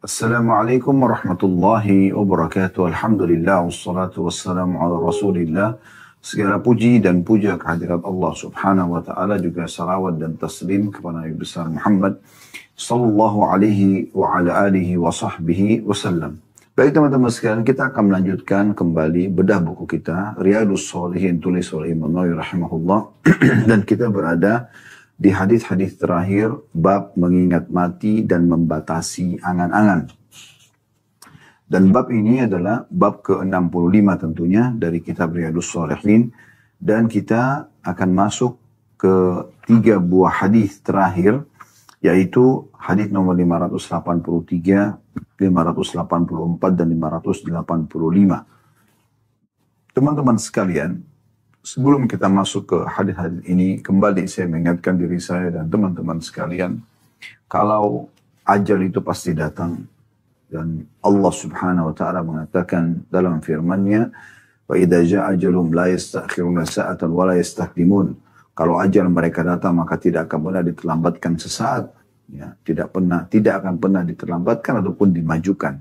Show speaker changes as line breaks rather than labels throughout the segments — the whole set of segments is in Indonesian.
Assalamualaikum warahmatullahi wabarakatuh. Alhamdulillah wassalatu wassalamu ala Rasulillah. Segala puji dan puja kehadirat Allah Subhanahu wa taala, juga salawat dan taslim kepada Nabi besar Muhammad sallallahu alaihi wa ala alihi wa sahbihi wasallam. Baik teman-teman sekalian, kita akan melanjutkan kembali bedah buku kita Riyadhus Shalihin tulis oleh Imam Nawawi rahimahullah dan kita berada di hadis-hadis terakhir bab mengingat mati dan membatasi angan-angan. Dan bab ini adalah bab ke-65 tentunya dari kitab Riyadhus Shalihin, dan kita akan masuk ke 3 buah hadis terakhir, yaitu hadis nomor 583, 584 dan 585. Teman-teman sekalian, sebelum kita masuk ke hadis-hadis ini, kembali saya mengingatkan diri saya dan teman-teman sekalian, kalau ajal itu pasti datang, dan Allah Subhanahu wa taala mengatakan dalam firman-Nya, "Wa idza jaa ajalum la yastakhiruna sa'atan wa la yastaqdimun." Kalau ajal mereka datang maka tidak akan pernah diterlambatkan sesaat, ya, tidak akan pernah diterlambatkan ataupun dimajukan.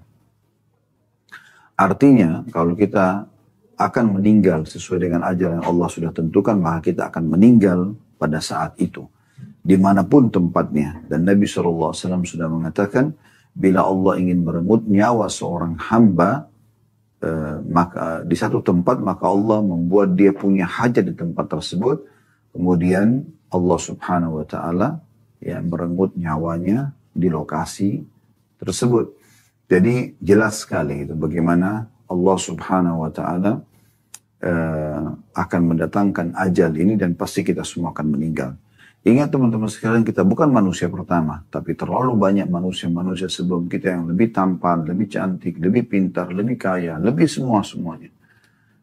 Artinya kalau kita akan meninggal sesuai dengan ajal yang Allah sudah tentukan, maka kita akan meninggal pada saat itu, dimanapun tempatnya. Dan Nabi SAW sudah mengatakan, bila Allah ingin merenggut nyawa seorang hamba, maka di satu tempat, maka Allah membuat dia punya hajat di tempat tersebut. Kemudian Allah Subhanahu wa taala merenggut nyawanya di lokasi tersebut. Jadi jelas sekali itu bagaimana Allah Subhanahu wa taala akan mendatangkan ajal ini, dan pasti kita semua akan meninggal. Ingat teman-teman sekalian, kita bukan manusia pertama, tapi terlalu banyak manusia-manusia sebelum kita yang lebih tampan, lebih cantik, lebih pintar, lebih kaya, lebih semuanya.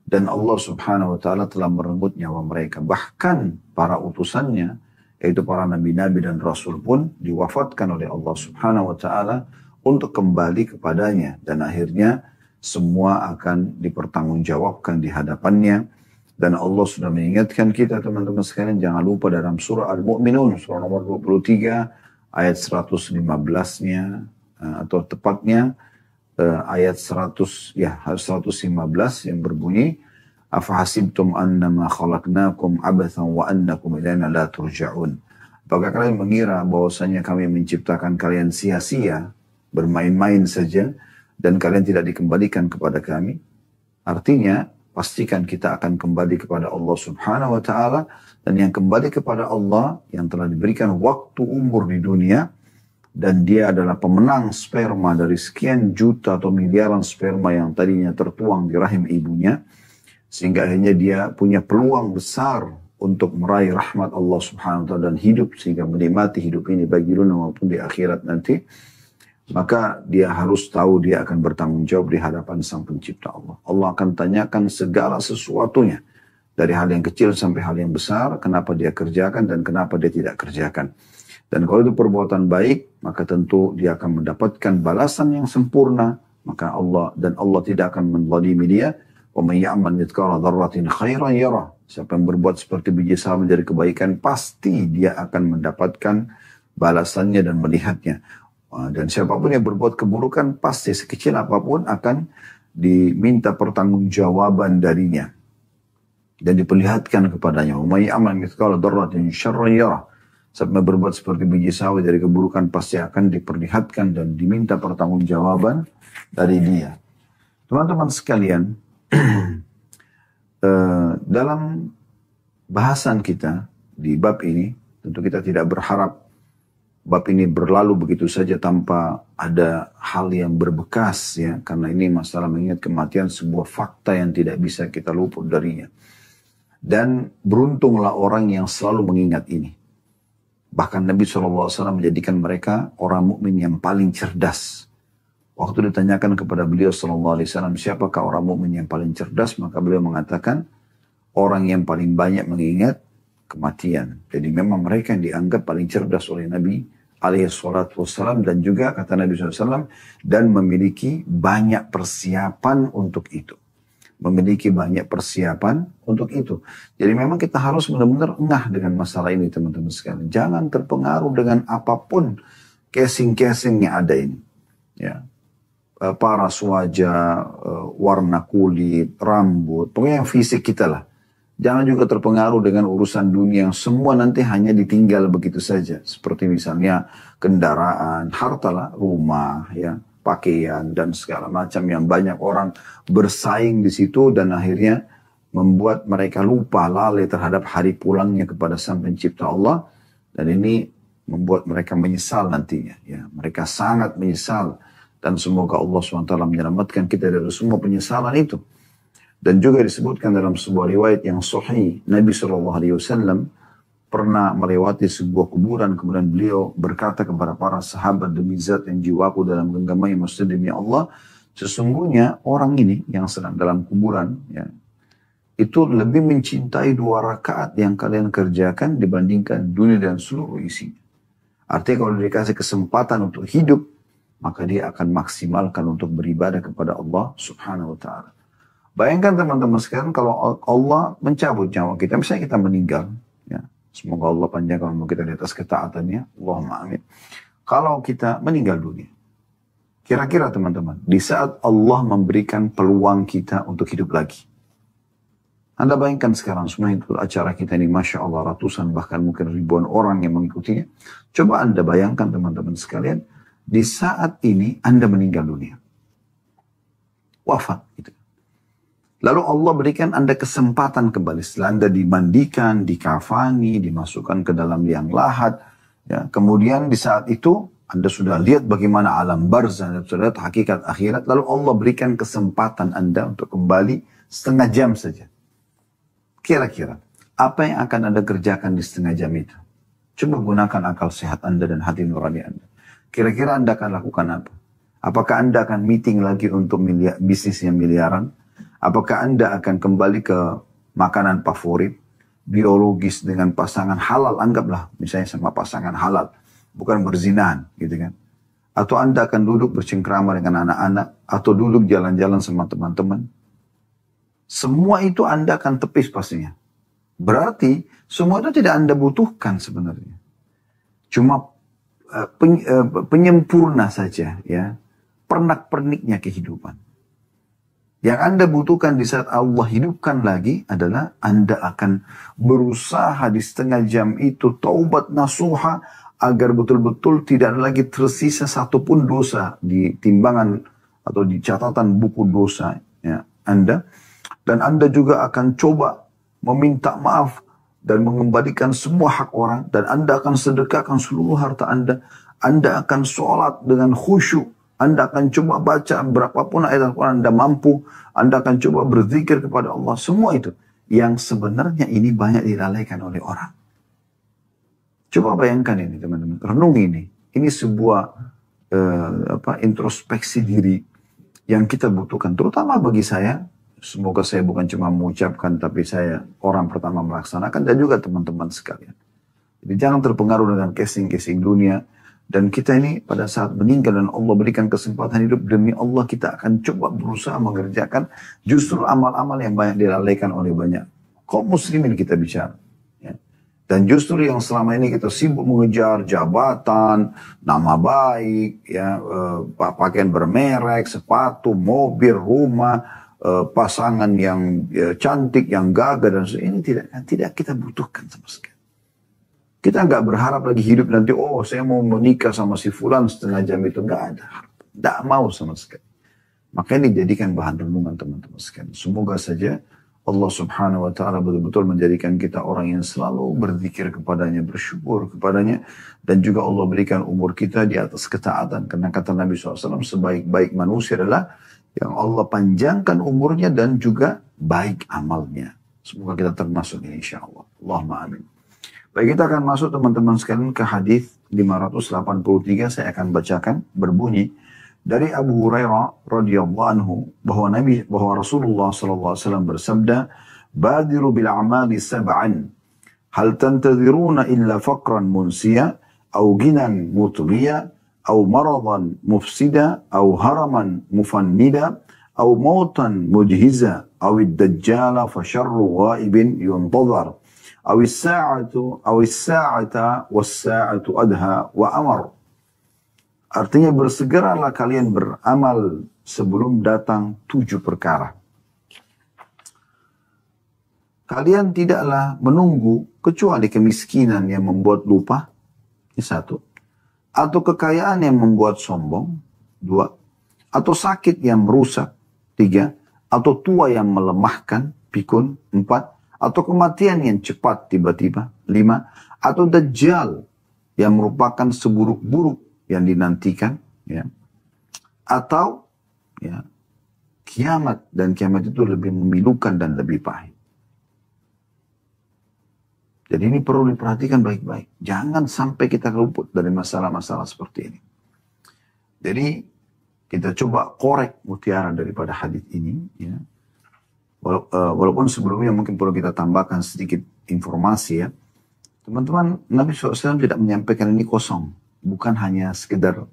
Dan Allah Subhanahu wa taala telah merenggut nyawa mereka. Bahkan para utusannya, yaitu para nabi-nabi dan rasul pun diwafatkan oleh Allah Subhanahu wa taala untuk kembali kepadanya, dan akhirnya semua akan dipertanggungjawabkan di hadapannya. Dan Allah sudah mengingatkan kita teman-teman sekalian, jangan lupa dalam surah Al-Mu'minun, surah nomor 23 ayat 115-nya, atau tepatnya ayat 115 yang berbunyi, "Afahasibtum annama khalaqnakum abathan wa annakum ilaina la turja'un." Apakah kalian mengira bahwasanya kami menciptakan kalian sia-sia, bermain-main saja, dan kalian tidak dikembalikan kepada kami? Artinya, pastikan kita akan kembali kepada Allah Subhanahu wa taala, dan yang kembali kepada Allah yang telah diberikan waktu umur di dunia, dan dia adalah pemenang sperma dari sekian juta atau miliaran sperma yang tadinya tertuang di rahim ibunya, sehingga akhirnya dia punya peluang besar untuk meraih rahmat Allah Subhanahu wa taala dan hidup, sehingga menikmati hidup ini baik di dunia maupun di akhirat nanti. Maka dia harus tahu dia akan bertanggung jawab di hadapan Sang Pencipta Allah. Allah akan tanyakan segala sesuatunya, dari hal yang kecil sampai hal yang besar, kenapa dia kerjakan dan kenapa dia tidak kerjakan. Dan kalau itu perbuatan baik, maka tentu dia akan mendapatkan balasan yang sempurna. Maka Allah tidak akan menzalimi dia. Wa may ya'mal mithqala dzarratin khairan yarah. Siapa yang berbuat seperti biji sawi dari kebaikan, pasti dia akan mendapatkan balasannya dan melihatnya. Dan siapapun yang berbuat keburukan, pasti sekecil apapun akan diminta pertanggungjawaban darinya dan diperlihatkan kepadanya. Wa may ya'mal mithqala dzarratin syarran yarah. Siapa berbuat seperti biji sawi dari keburukan, pasti akan diperlihatkan dan diminta pertanggungjawaban dari dia. Teman-teman sekalian, dalam bahasan kita di bab ini, tentu kita tidak berharap bab ini berlalu begitu saja tanpa ada hal yang berbekas, ya, karena ini masalah mengingat kematian, sebuah fakta yang tidak bisa kita luput darinya. Dan beruntunglah orang yang selalu mengingat ini. Bahkan Nabi SAW menjadikan mereka orang mukmin yang paling cerdas. Waktu ditanyakan kepada beliau SAW, siapakah orang mukmin yang paling cerdas? Maka beliau mengatakan, orang yang paling banyak mengingat kematian. Jadi memang mereka yang dianggap paling cerdas oleh Nabi SAW, dan juga kata Nabi SAW, dan memiliki banyak persiapan untuk itu. Memiliki banyak persiapan untuk itu. Jadi memang kita harus benar-benar engah dengan masalah ini teman-teman sekalian. Jangan terpengaruh dengan apapun casing-casing yang ada ini. Ya. Paras wajah, warna kulit, rambut, pokoknya yang fisik kita lah. Jangan juga terpengaruh dengan urusan dunia yang semua nanti hanya ditinggal begitu saja. Seperti misalnya kendaraan, harta lah, rumah, ya, pakaian, dan segala macam yang banyak orang bersaing di situ dan akhirnya membuat mereka lupa lalai terhadap hari pulangnya kepada Sang Pencipta Allah. Dan ini membuat mereka menyesal nantinya. Ya. Mereka sangat menyesal. Dan semoga Allah SWT menyelamatkan kita dari semua penyesalan itu. Dan juga disebutkan dalam sebuah riwayat yang sahih, Nabi SAW pernah melewati sebuah kuburan, kemudian beliau berkata kepada para sahabat, demi zat yang jiwaku dalam genggamannya, maksudnya demi Allah, sesungguhnya orang ini yang sedang dalam kuburan, ya, itu lebih mencintai 2 rakaat yang kalian kerjakan dibandingkan dunia dan seluruh isinya. Artinya kalau dikasih kesempatan untuk hidup, maka dia akan maksimalkan untuk beribadah kepada Allah Subhanahu wa Ta'ala. Bayangkan teman-teman sekalian kalau Allah mencabut nyawa kita, misalnya kita meninggal, ya, semoga Allah panjangkan umur kita di atas ketaatannya, Allahumma amin. Kalau kita meninggal dunia, kira-kira teman-teman, di saat Allah memberikan peluang kita untuk hidup lagi, Anda bayangkan sekarang semua itu acara kita ini, Masya Allah, ratusan bahkan mungkin ribuan orang yang mengikutinya. Coba Anda bayangkan teman-teman sekalian, di saat ini Anda meninggal dunia. Wafat. Gitu. Lalu Allah berikan Anda kesempatan kembali. Setelah Anda dimandikan, dikafani, dimasukkan ke dalam liang lahat. Ya. Kemudian di saat itu Anda sudah lihat bagaimana alam barzah, dan sudah lihat hakikat akhirat. Lalu Allah berikan kesempatan Anda untuk kembali setengah jam saja. Kira-kira apa yang akan Anda kerjakan di setengah jam itu? Coba gunakan akal sehat Anda dan hati nurani Anda. Kira-kira Anda akan lakukan apa? Apakah Anda akan meeting lagi untuk bisnis yang miliaran? Apakah Anda akan kembali ke makanan favorit, biologis dengan pasangan halal, anggaplah misalnya sama pasangan halal, bukan berzinahan, gitu kan? Atau Anda akan duduk bercengkrama dengan anak-anak, atau duduk jalan-jalan sama teman-teman? Semua itu Anda akan tepis pastinya. Berarti semua itu tidak Anda butuhkan sebenarnya. Cuma penyempurna saja, ya, pernak-perniknya kehidupan. Yang Anda butuhkan di saat Allah hidupkan lagi adalah Anda akan berusaha di setengah jam itu taubat nasuha agar betul-betul tidak ada lagi tersisa satupun dosa di timbangan atau di catatan buku dosa, ya, Anda. Dan Anda juga akan coba meminta maaf dan mengembalikan semua hak orang, dan Anda akan sedekahkan seluruh harta Anda. Anda akan sholat dengan khusyuk. Anda akan coba baca berapapun ayat Al-Quran Anda mampu. Anda akan coba berzikir kepada Allah. Semua itu yang sebenarnya ini banyak dilalaikan oleh orang. Coba bayangkan ini teman-teman. Renungi ini. Ini sebuah introspeksi diri yang kita butuhkan. Terutama bagi saya. Semoga saya bukan cuma mengucapkan, tapi saya orang pertama melaksanakan, dan juga teman-teman sekalian. Jadi jangan terpengaruh dengan casing-casing dunia. Dan kita ini pada saat meninggal dan Allah berikan kesempatan hidup, demi Allah kita akan coba berusaha mengerjakan justru amal-amal yang banyak dilalaikan oleh banyak kaum muslimin kita bicara. Ya. Dan justru yang selama ini kita sibuk mengejar jabatan, nama baik, ya, pakaian bermerek, sepatu, mobil, rumah, pasangan yang cantik, yang gagah, dan ini tidak kita butuhkan sama sekali. Kita nggak berharap lagi hidup nanti, oh saya mau menikah sama si fulan setengah jam itu. Nggak ada. Nggak mau sama sekali. Makanya dijadikan bahan renungan teman-teman sekalian. Semoga saja Allah Subhanahu wa Ta'ala betul-betul menjadikan kita orang yang selalu berzikir kepadanya, bersyukur kepadanya, dan juga Allah berikan umur kita di atas ketaatan. Karena kata Nabi SAW, sebaik-baik manusia adalah yang Allah panjangkan umurnya dan juga baik amalnya. Semoga kita termasuk ini insyaAllah. Allahumma amin. Baik, kita akan masuk teman-teman sekalian ke hadis 583. Saya akan bacakan, berbunyi dari Abu Hurairah radhiyallahu anhu bahwa Rasulullah sallallahu alaihi wasallam bersabda, "Badiru bil a'mali sab'an. Hal tantadhiruna illa faqran munsiya aw ginan mutghiya aw maradan mufsida aw haraman mufannida aw mautan mujhiza aw ad-dajjala fa syarru ghaibin yuntadhar." أو الساعة والساعة adha wa amar. Artinya bersegeralah kalian beramal sebelum datang 7 perkara. Kalian tidaklah menunggu kecuali kemiskinan yang membuat lupa. Ini 1. Atau kekayaan yang membuat sombong. 2. Atau sakit yang merusak. 3. Atau tua yang melemahkan. Pikun. 4. Atau kematian yang cepat tiba-tiba. 5. Atau dajjal yang merupakan seburuk-buruk yang dinantikan, ya. Atau ya, kiamat, dan kiamat itu lebih memilukan dan lebih pahit. Jadi ini perlu diperhatikan baik-baik. Jangan sampai kita luput dari masalah-masalah seperti ini. Jadi kita coba korek mutiara daripada hadis ini, ya. Walaupun sebelumnya mungkin perlu kita tambahkan sedikit informasi, ya. Teman-teman, Nabi SAW tidak menyampaikan ini kosong. Bukan hanya sekedar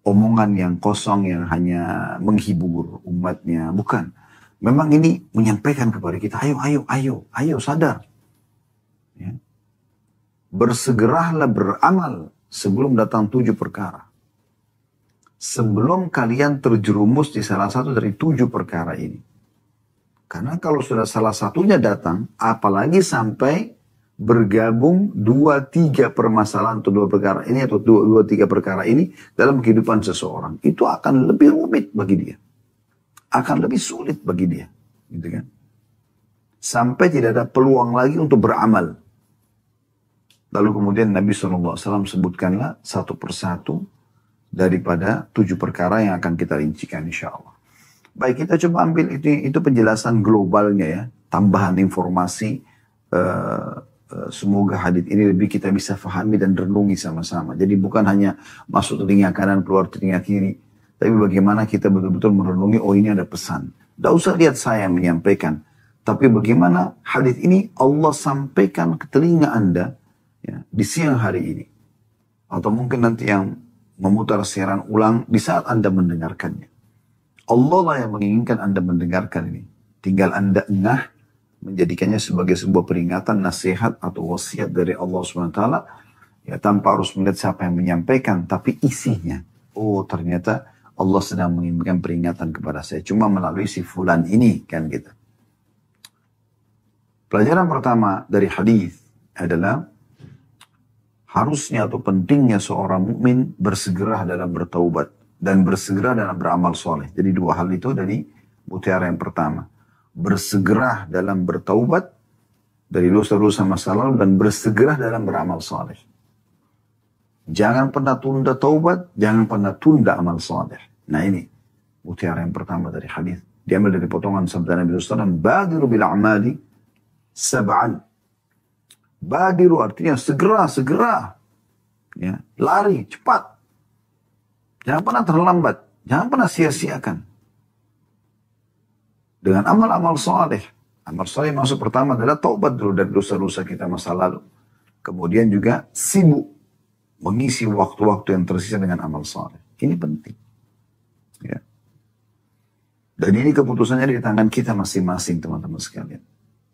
omongan yang kosong yang hanya menghibur umatnya. Bukan. Memang ini menyampaikan kepada kita, ayo sadar. Ya. Bersegeralah beramal sebelum datang 7 perkara. Sebelum kalian terjerumus di salah satu dari 7 perkara ini. Karena kalau sudah salah satunya datang, apalagi sampai bergabung 2-3 permasalahan atau 2 perkara ini atau 2-3 perkara ini dalam kehidupan seseorang, itu akan lebih rumit bagi dia, akan lebih sulit bagi dia, gitu kan? Sampai tidak ada peluang lagi untuk beramal. Lalu kemudian Nabi SAW sebutkanlah satu persatu daripada 7 perkara yang akan kita rincikan insya Allah. Baik, kita coba ambil itu penjelasan globalnya, ya, tambahan informasi. Semoga hadits ini lebih kita bisa fahami dan renungi sama-sama. Jadi bukan hanya masuk telinga kanan, keluar telinga kiri. Tapi bagaimana kita betul-betul merenungi, oh ini ada pesan. Tidak usah lihat saya yang menyampaikan. Tapi bagaimana hadits ini Allah sampaikan ke telinga Anda, ya, di siang hari ini. Atau mungkin nanti yang memutar siaran ulang di saat Anda mendengarkannya. Allah lah yang menginginkan Anda mendengarkan ini. Tinggal Anda engah menjadikannya sebagai sebuah peringatan, nasihat atau wasiat dari Allah SWT, ya, tanpa harus melihat siapa yang menyampaikan, tapi isinya. Oh, ternyata Allah sedang mengirimkan peringatan kepada saya cuma melalui si fulan ini, kan gitu. Pelajaran pertama dari hadis adalah harusnya atau pentingnya seorang mukmin bersegera dalam bertaubat dan bersegera dalam beramal soleh. Jadi 2 hal itu dari mutiara yang pertama. Bersegera dalam bertaubat dari dosa-dosa masa lalu dan bersegera dalam beramal saleh. Jangan pernah tunda taubat, jangan pernah tunda amal saleh. Nah ini mutiara yang pertama dari hadis. Diambil dari potongan sabda Nabi SAW, badiru bil a'mali sab'an. Badiru artinya segera. Ya, lari, cepat. Jangan pernah terlambat, jangan pernah sia-siakan. Dengan amal-amal saleh. Amal saleh maksud pertama adalah taubat dulu dari dosa-dosa kita masa lalu. Kemudian juga sibuk mengisi waktu-waktu yang tersisa dengan amal saleh. Ini penting. Ya. Dan ini keputusannya di tangan kita masing-masing, teman-teman sekalian.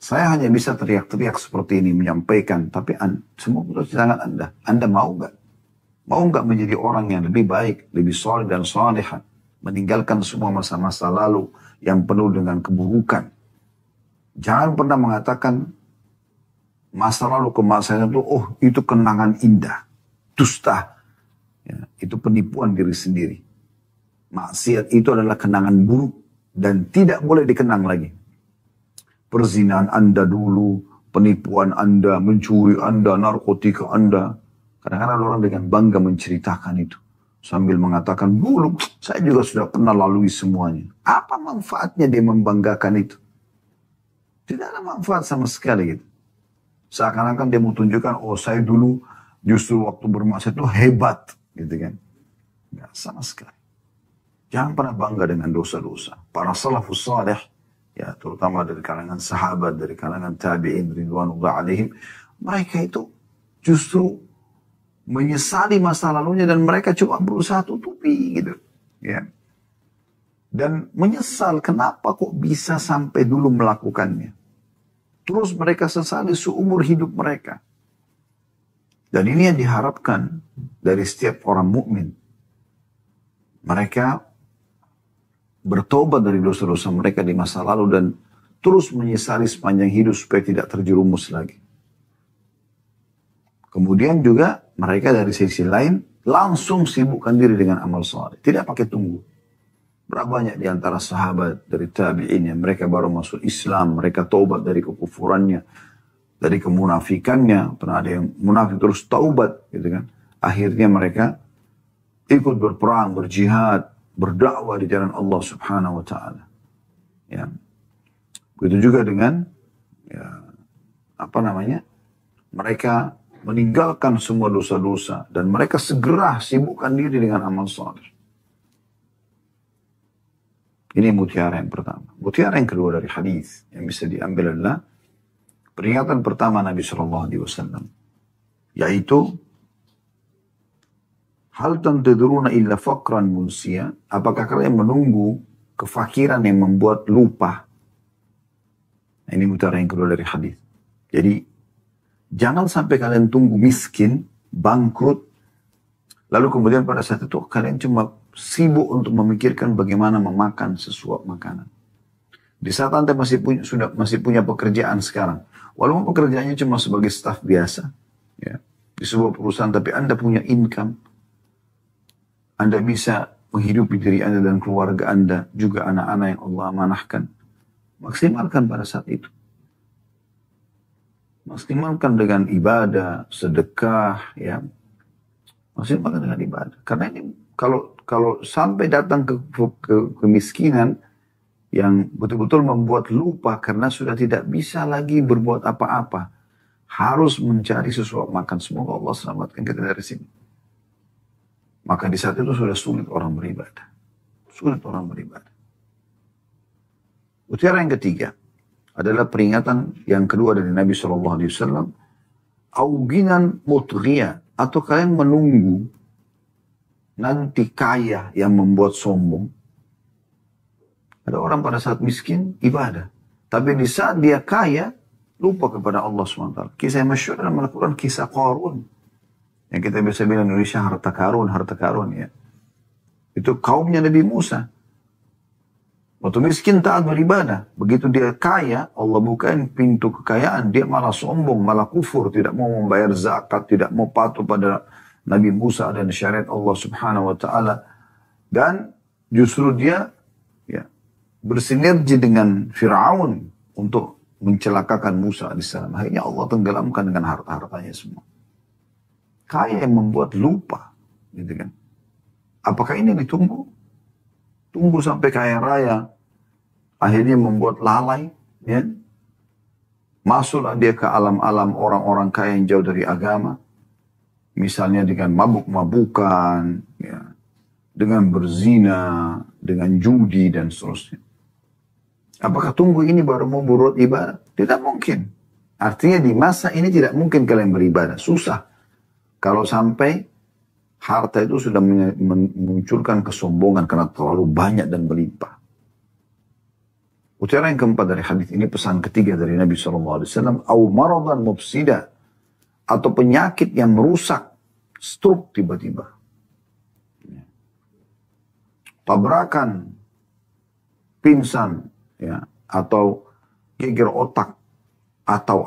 Saya hanya bisa teriak-teriak seperti ini, menyampaikan. Tapi semua keputusan di tangan Anda. Anda mau nggak? Mau nggak menjadi orang yang lebih baik, lebih soleh dan solehah? Meninggalkan semua masa-masa lalu yang penuh dengan keburukan. Jangan pernah mengatakan masa lalu ke masa itu, oh itu kenangan indah. Dusta. Ya, itu penipuan diri sendiri. Maksiat itu adalah kenangan buruk dan tidak boleh dikenang lagi. Perzinahan Anda dulu, penipuan Anda, mencuri Anda, narkotika Anda. Kadang-kadang orang dengan bangga menceritakan itu. Sambil mengatakan, dulu saya juga sudah pernah lalui semuanya. Apa manfaatnya dia membanggakan itu? Tidak ada manfaat sama sekali gitu. Seakan-akan dia mau tunjukkan, oh saya dulu justru waktu bermaksiat itu hebat. Gitu kan. Nggak sama sekali. Jangan pernah bangga dengan dosa-dosa. Para salafus salih, ya terutama dari kalangan sahabat, dari kalangan tabi'in, ridwanullah alaihim, mereka itu justru menyesali masa lalunya dan mereka coba berusaha tutupi gitu, ya. Dan menyesal kenapa kok bisa sampai dulu melakukannya. Terus mereka sesali seumur hidup mereka. Dan ini yang diharapkan dari setiap orang mukmin. Mereka bertobat dari dosa-dosa mereka di masa lalu dan terus menyesali sepanjang hidup supaya tidak terjerumus lagi. Kemudian juga mereka dari sisi lain langsung sibukkan diri dengan amal soleh. Tidak pakai tunggu. Berapa banyak di antara sahabat dari tabi'in yang mereka baru masuk Islam, mereka taubat dari kekufurannya, dari kemunafikannya. Pernah ada yang munafik terus taubat, gitu kan. Akhirnya mereka ikut berperang, berjihad, berdakwah di jalan Allah Subhanahu wa taala. Ya. Begitu juga dengan mereka meninggalkan semua dosa-dosa dan mereka segera sibukkan diri dengan amal saleh. Ini mutiara yang pertama. Mutiara yang kedua dari hadis yang bisa diambil adalah peringatan pertama Nabi SAW, yaitu hal tantadruna illa faqran munsia, apakah kalian menunggu kefakiran yang membuat lupa? Nah, ini mutiara yang kedua dari hadis. Jadi jangan sampai kalian tunggu miskin, bangkrut, lalu kemudian pada saat itu kalian cuma sibuk untuk memikirkan bagaimana memakan sesuap makanan. Di saat Anda masih punya pekerjaan sekarang, walaupun pekerjaannya cuma sebagai staf biasa, ya, di sebuah perusahaan, tapi Anda punya income, Anda bisa menghidupi diri Anda dan keluarga Anda, juga anak-anak yang Allah amanahkan. Maksimalkan pada saat itu. Maksimalkan dengan ibadah, sedekah, ya. Maksimalkan dengan ibadah. Karena ini kalau sampai datang ke kemiskinan yang betul-betul membuat lupa karena sudah tidak bisa lagi berbuat apa-apa, harus mencari sesuatu makan. Semoga Allah selamatkan kita dari sini. Maka di saat itu sudah sulit orang beribadah. Sulit orang beribadah. Mutiara yang ketiga adalah peringatan yang kedua dari Nabi SAW. Auginan mutghiyah, atau kalian menunggu nanti kaya yang membuat sombong. Ada orang pada saat miskin ibadah, tapi di saat dia kaya lupa kepada Allah SWT. Kisah yang masyhur dalam Al-Quran, kisah Qarun, yang kita biasa bilang Indonesia harta karun ya. Itu kaumnya Nabi Musa. Waktu miskin taat beribadah. Begitu dia kaya, Allah bukain pintu kekayaan. Dia malah sombong, malah kufur. Tidak mau membayar zakat, tidak mau patuh pada Nabi Musa dan syariat Allah Subhanahu wa ta'ala. Dan justru dia bersinergi dengan Fir'aun untuk mencelakakan Musa AS. Akhirnya Allah tenggelamkan dengan harta-hartanya semua. Kaya yang membuat lupa. Gitu kan. Apakah ini ditunggu? Tunggu sampai kaya raya, akhirnya membuat lalai, ya. Masuklah dia ke alam-alam orang-orang kaya yang jauh dari agama, misalnya dengan mabuk-mabukan, ya, dengan berzina, dengan judi dan seterusnya. Apakah tunggu ini baru mau berbuat ibadah? Tidak mungkin. Artinya di masa ini tidak mungkin kalian beribadah, susah. Kalau sampai harta itu sudah memunculkan kesombongan karena terlalu banyak dan berlimpah. Mutiara yang keempat dari hadis ini, pesan ketiga dari Nabi SAW, au maradan mufsida, atau penyakit yang merusak, stroke tiba-tiba. Tabrakan, pingsan, ya, atau geger otak, atau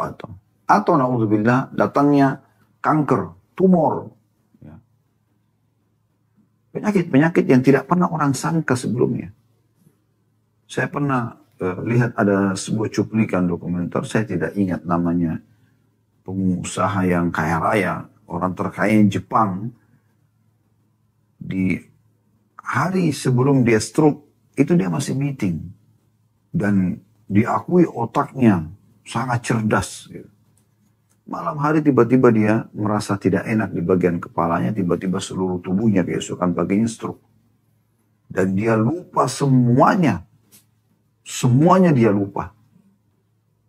naudzubillah datangnya kanker, tumor. Penyakit-penyakit yang tidak pernah orang sangka sebelumnya. Saya pernah lihat ada sebuah cuplikan dokumenter, saya tidak ingat namanya, pengusaha yang kaya raya, orang terkaya di Jepang. Di hari sebelum dia stroke, itu dia masih meeting. Dan diakui otaknya sangat cerdas. Gitu. Malam hari tiba-tiba dia merasa tidak enak di bagian kepalanya, tiba-tiba seluruh tubuhnya keesokan paginya stroke. Dan dia lupa semuanya. Semuanya dia lupa.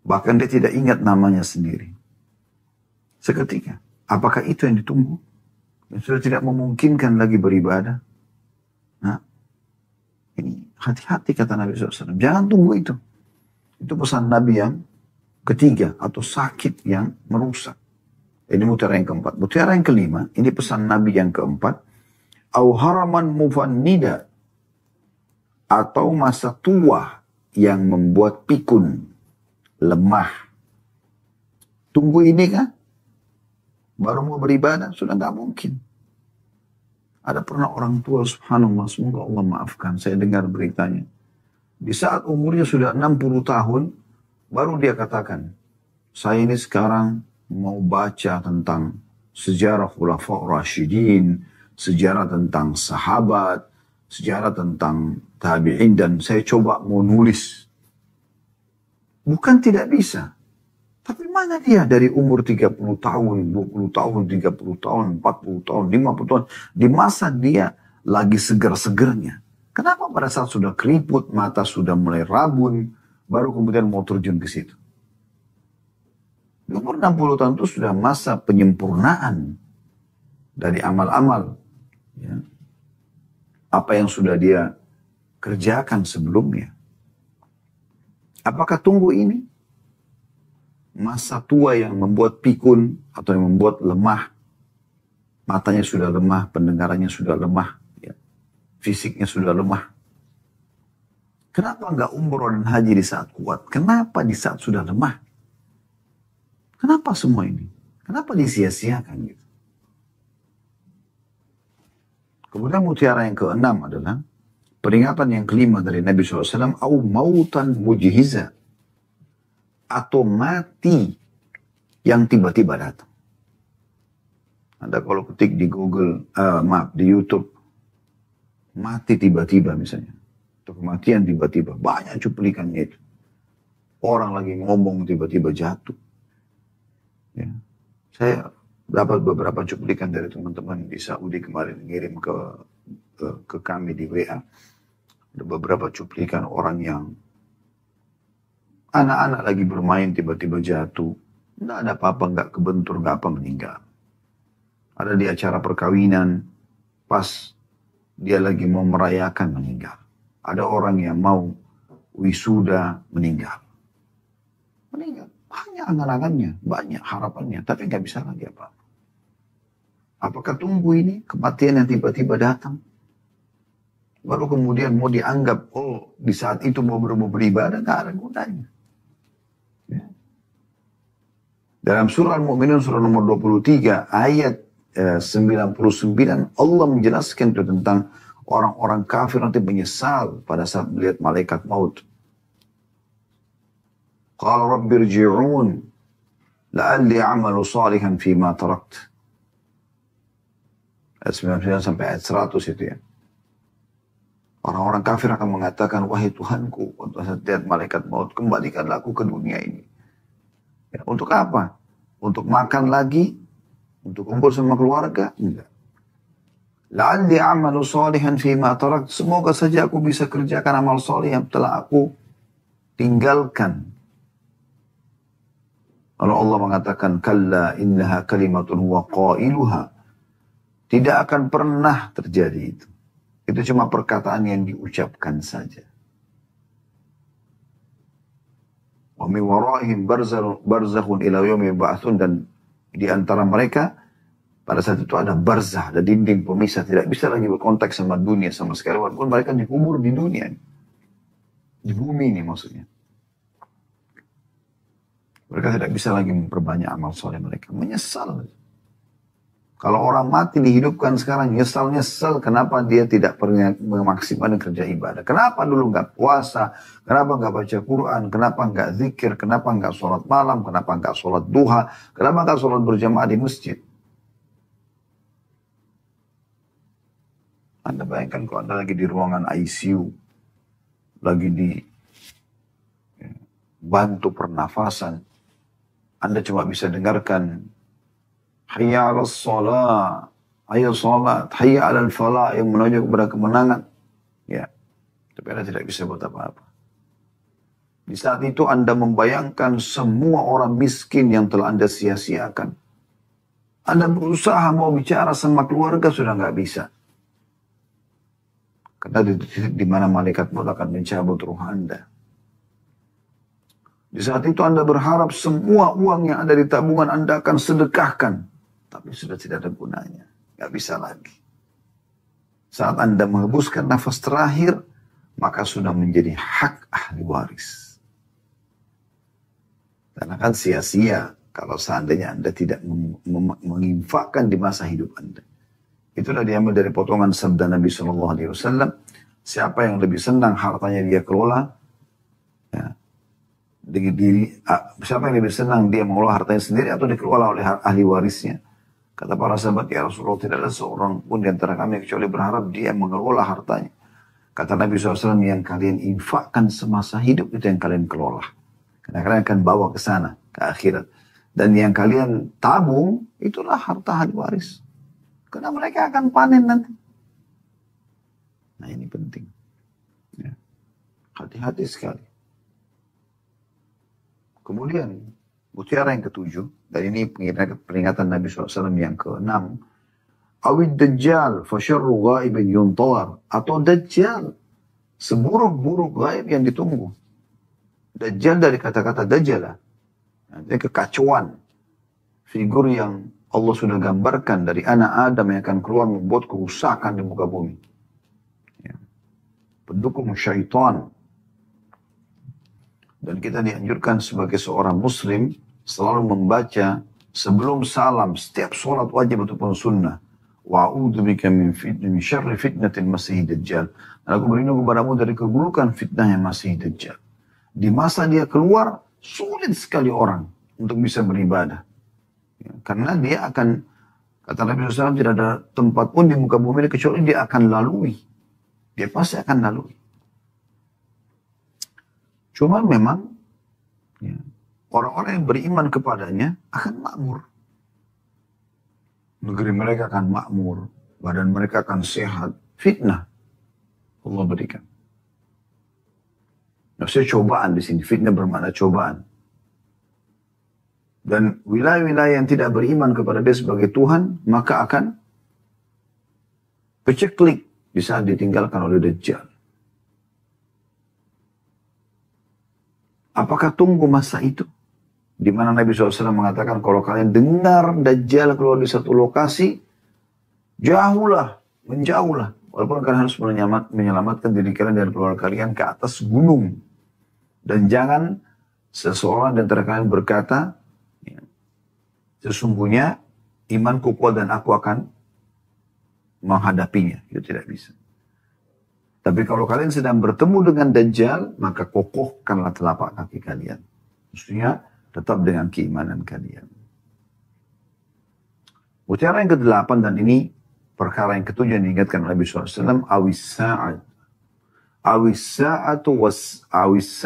Bahkan dia tidak ingat namanya sendiri. Seketika. Apakah itu yang ditunggu? Yang sudah tidak memungkinkan lagi beribadah? Nah, ini hati-hati kata Nabi SAW. Jangan tunggu itu. Itu pesan Nabi yang ketiga, atau sakit yang merusak. Ini mutiara yang keempat. Mutiara yang kelima, ini pesan Nabi yang keempat. Au haraman mufannida, atau masa tua yang membuat pikun, lemah. Tunggu ini kan? Baru mau beribadah, sudah nggak mungkin. Ada pernah orang tua, subhanallah, semoga Allah maafkan, saya dengar beritanya. Di saat umurnya sudah 60 tahun, baru dia katakan, saya ini sekarang mau baca tentang sejarah Khulafaur Rasyidin, sejarah tentang sahabat, sejarah tentang tabi'in, dan saya coba mau nulis. Bukan tidak bisa. Tapi mana dia dari umur 30 tahun, 20 tahun, 30 tahun, 40 tahun, 50 tahun. Di masa dia lagi seger-segernya. Kenapa pada saat sudah keriput, mata sudah mulai rabun, baru kemudian mau terjun ke situ? Di umur 60 tahun itu sudah masa penyempurnaan dari amal-amal. Ya. Apa yang sudah dia kerjakan sebelumnya. Apakah tunggu ini? Masa tua yang membuat pikun atau yang membuat lemah. Matanya sudah lemah, pendengarannya sudah lemah. Ya. Fisiknya sudah lemah. Kenapa enggak umroh dan haji di saat kuat? Kenapa di saat sudah lemah? Kenapa semua ini? Kenapa disia-siakan gitu? Kemudian mutiara yang keenam adalah peringatan yang kelima dari Nabi SAW, au mautan mujhiza, atau mati yang tiba-tiba datang. Anda kalau ketik di Google, di YouTube, mati tiba-tiba misalnya, atau kematian tiba-tiba, banyak cuplikannya itu. Orang lagi ngomong tiba-tiba jatuh. Ya. Saya dapat beberapa cuplikan dari teman-teman di Saudi kemarin ngirim ke kami di WA. Ada beberapa cuplikan orang yang anak-anak lagi bermain tiba-tiba jatuh. Tidak ada apa-apa, nggak kebentur, nggak apa, meninggal. Ada di acara perkawinan, pas dia lagi mau merayakan, meninggal. Ada orang yang mau wisuda, meninggal. Meninggal. Banyak angan-angannya, banyak harapannya, tapi nggak bisa lagi apa. Apakah tunggu ini kematian yang tiba-tiba datang? Baru kemudian mau dianggap, oh di saat itu mau beribadah, nggak ada gunanya. Ya. Dalam surah Al-Mu'minun, surah nomor 23, ayat 99, Allah menjelaskan itu tentang orang-orang kafir nanti menyesal pada saat melihat malaikat maut. Qala rabbi rji'un la'alli a'malu salihan fima tarakt. Ayat 99 sampai ayat 100 itu ya. Orang-orang kafir akan mengatakan, wahai Tuhanku, untuk setiap malaikat maut, kembalikanlah aku ke dunia ini. Ya, untuk apa? Untuk makan lagi? Untuk kumpul sama keluarga? Enggak. La'alli a'malu salihan fima tarakt. Semoga saja aku bisa kerjakan amal salih yang telah aku tinggalkan. Lalu Allah mengatakan, kalla innaha kalimatun huwa qailuha. Tidak akan pernah terjadi itu. Itu cuma perkataan yang diucapkan saja. Wa min waraihim barzakhun ila yaumi yub'atsun, dan di antara mereka pada saat itu ada barzah, ada dinding pemisah, tidak bisa lagi berkontak sama dunia sama sekali, walaupun mereka dikubur di dunia, di bumi ini maksudnya. Mereka tidak bisa lagi memperbanyak amal soleh mereka. Menyesal. Kalau orang mati dihidupkan sekarang, nyesal-nyesal kenapa dia tidak pernah memaksimalkan kerja ibadah. Kenapa dulu nggak puasa, kenapa nggak baca Quran, kenapa nggak zikir, kenapa nggak sholat malam, kenapa nggak sholat duha, kenapa nggak sholat berjamaah di masjid. Anda bayangkan kalau Anda lagi di ruangan ICU, lagi di bantu pernafasan, Anda cuma bisa dengarkan hayya 'alas shalah, hayya salat, hayya 'alal falah, yang menuju kepada kemenangan. Ya. Tapi Anda tidak bisa buat apa-apa. Di saat itu Anda membayangkan semua orang miskin yang telah Anda sia-siakan. Anda berusaha mau bicara sama keluarga, sudah nggak bisa. Karena di titik di mana malaikat maut akan mencabut ruh Anda. Di saat itu Anda berharap semua uang yang ada di tabungan Anda akan sedekahkan. Tapi sudah tidak ada gunanya. Nggak bisa lagi. Saat Anda menghembuskan nafas terakhir, maka sudah menjadi hak ahli waris. Karena kan sia-sia kalau seandainya Anda tidak menginfakkan di masa hidup Anda. Itulah diambil dari potongan sabda Nabi SAW. Siapa yang lebih senang hartanya dia kelola, ya, siapa yang lebih senang dia mengelola hartanya sendiri atau dikelola oleh ahli warisnya? Kata para sahabat, ya Rasulullah, tidak ada seorang pun di antara kami kecuali berharap dia mengelola hartanya. Kata Nabi SAW, yang kalian infakkan semasa hidup itu yang kalian kelola. Karena kalian akan bawa ke sana, ke akhirat. Dan yang kalian tabung, itulah harta ahli waris. Karena mereka akan panen nanti. Nah ini penting. Ya. Hati-hati sekali. Kemudian, mutiara yang ketujuh, dan ini peringatan Nabi SAW yang keenam, awid dajjal fasyarru ghaibin yuntawar, atau dajjal, seburuk-buruk gaib yang ditunggu. Dajjal dari kata-kata dajjalah, artinya kekacauan, figur yang Allah sudah gambarkan dari anak Adam yang akan keluar membuat kerusakan di muka bumi. Ya. Pendukung syaitan. Dan kita dianjurkan sebagai seorang muslim selalu membaca sebelum salam setiap sholat wajib ataupun sunnah. Wa'udzubika min syarri fitnatil masih dajjal. Dan aku berlindung kepadamu dari keburukan fitnah yang masih dajjal. Di masa dia keluar, sulit sekali orang untuk bisa beribadah. Ya, karena dia akan, kata Nabi SAW, tidak ada tempat pun di muka bumi ini kecuali dia akan lalui. Dia pasti akan lalui. Cuma memang, ya, orang-orang yang beriman kepadanya akan makmur. Negeri mereka akan makmur. Badan mereka akan sehat. Fitnah Allah berikan. Maksudnya cobaan di sini. Fitnah bermakna cobaan. Dan wilayah-wilayah yang tidak beriman kepada dia sebagai Tuhan, maka akan peceklik di saat ditinggalkan oleh Dajjal. Apakah tunggu masa itu? Di mana Nabi SAW mengatakan, kalau kalian dengar Dajjal keluar di satu lokasi, jauhlah, menjauhlah. Walaupun kalian harus menyelamatkan diri kalian dan keluarga kalian ke atas gunung. Dan jangan seseorang di antara kalian berkata, sesungguhnya imanku kuat dan aku akan menghadapinya. Itu tidak bisa. Tapi kalau kalian sedang bertemu dengan Dajjal, maka kokohkanlah telapak kaki kalian. Maksudnya tetap dengan keimanan kalian. Mutiara yang ke-8, dan ini perkara yang ketujuh yang diingatkan Nabi SAW, awis sa'at. Awis sa'atu was-sa'atu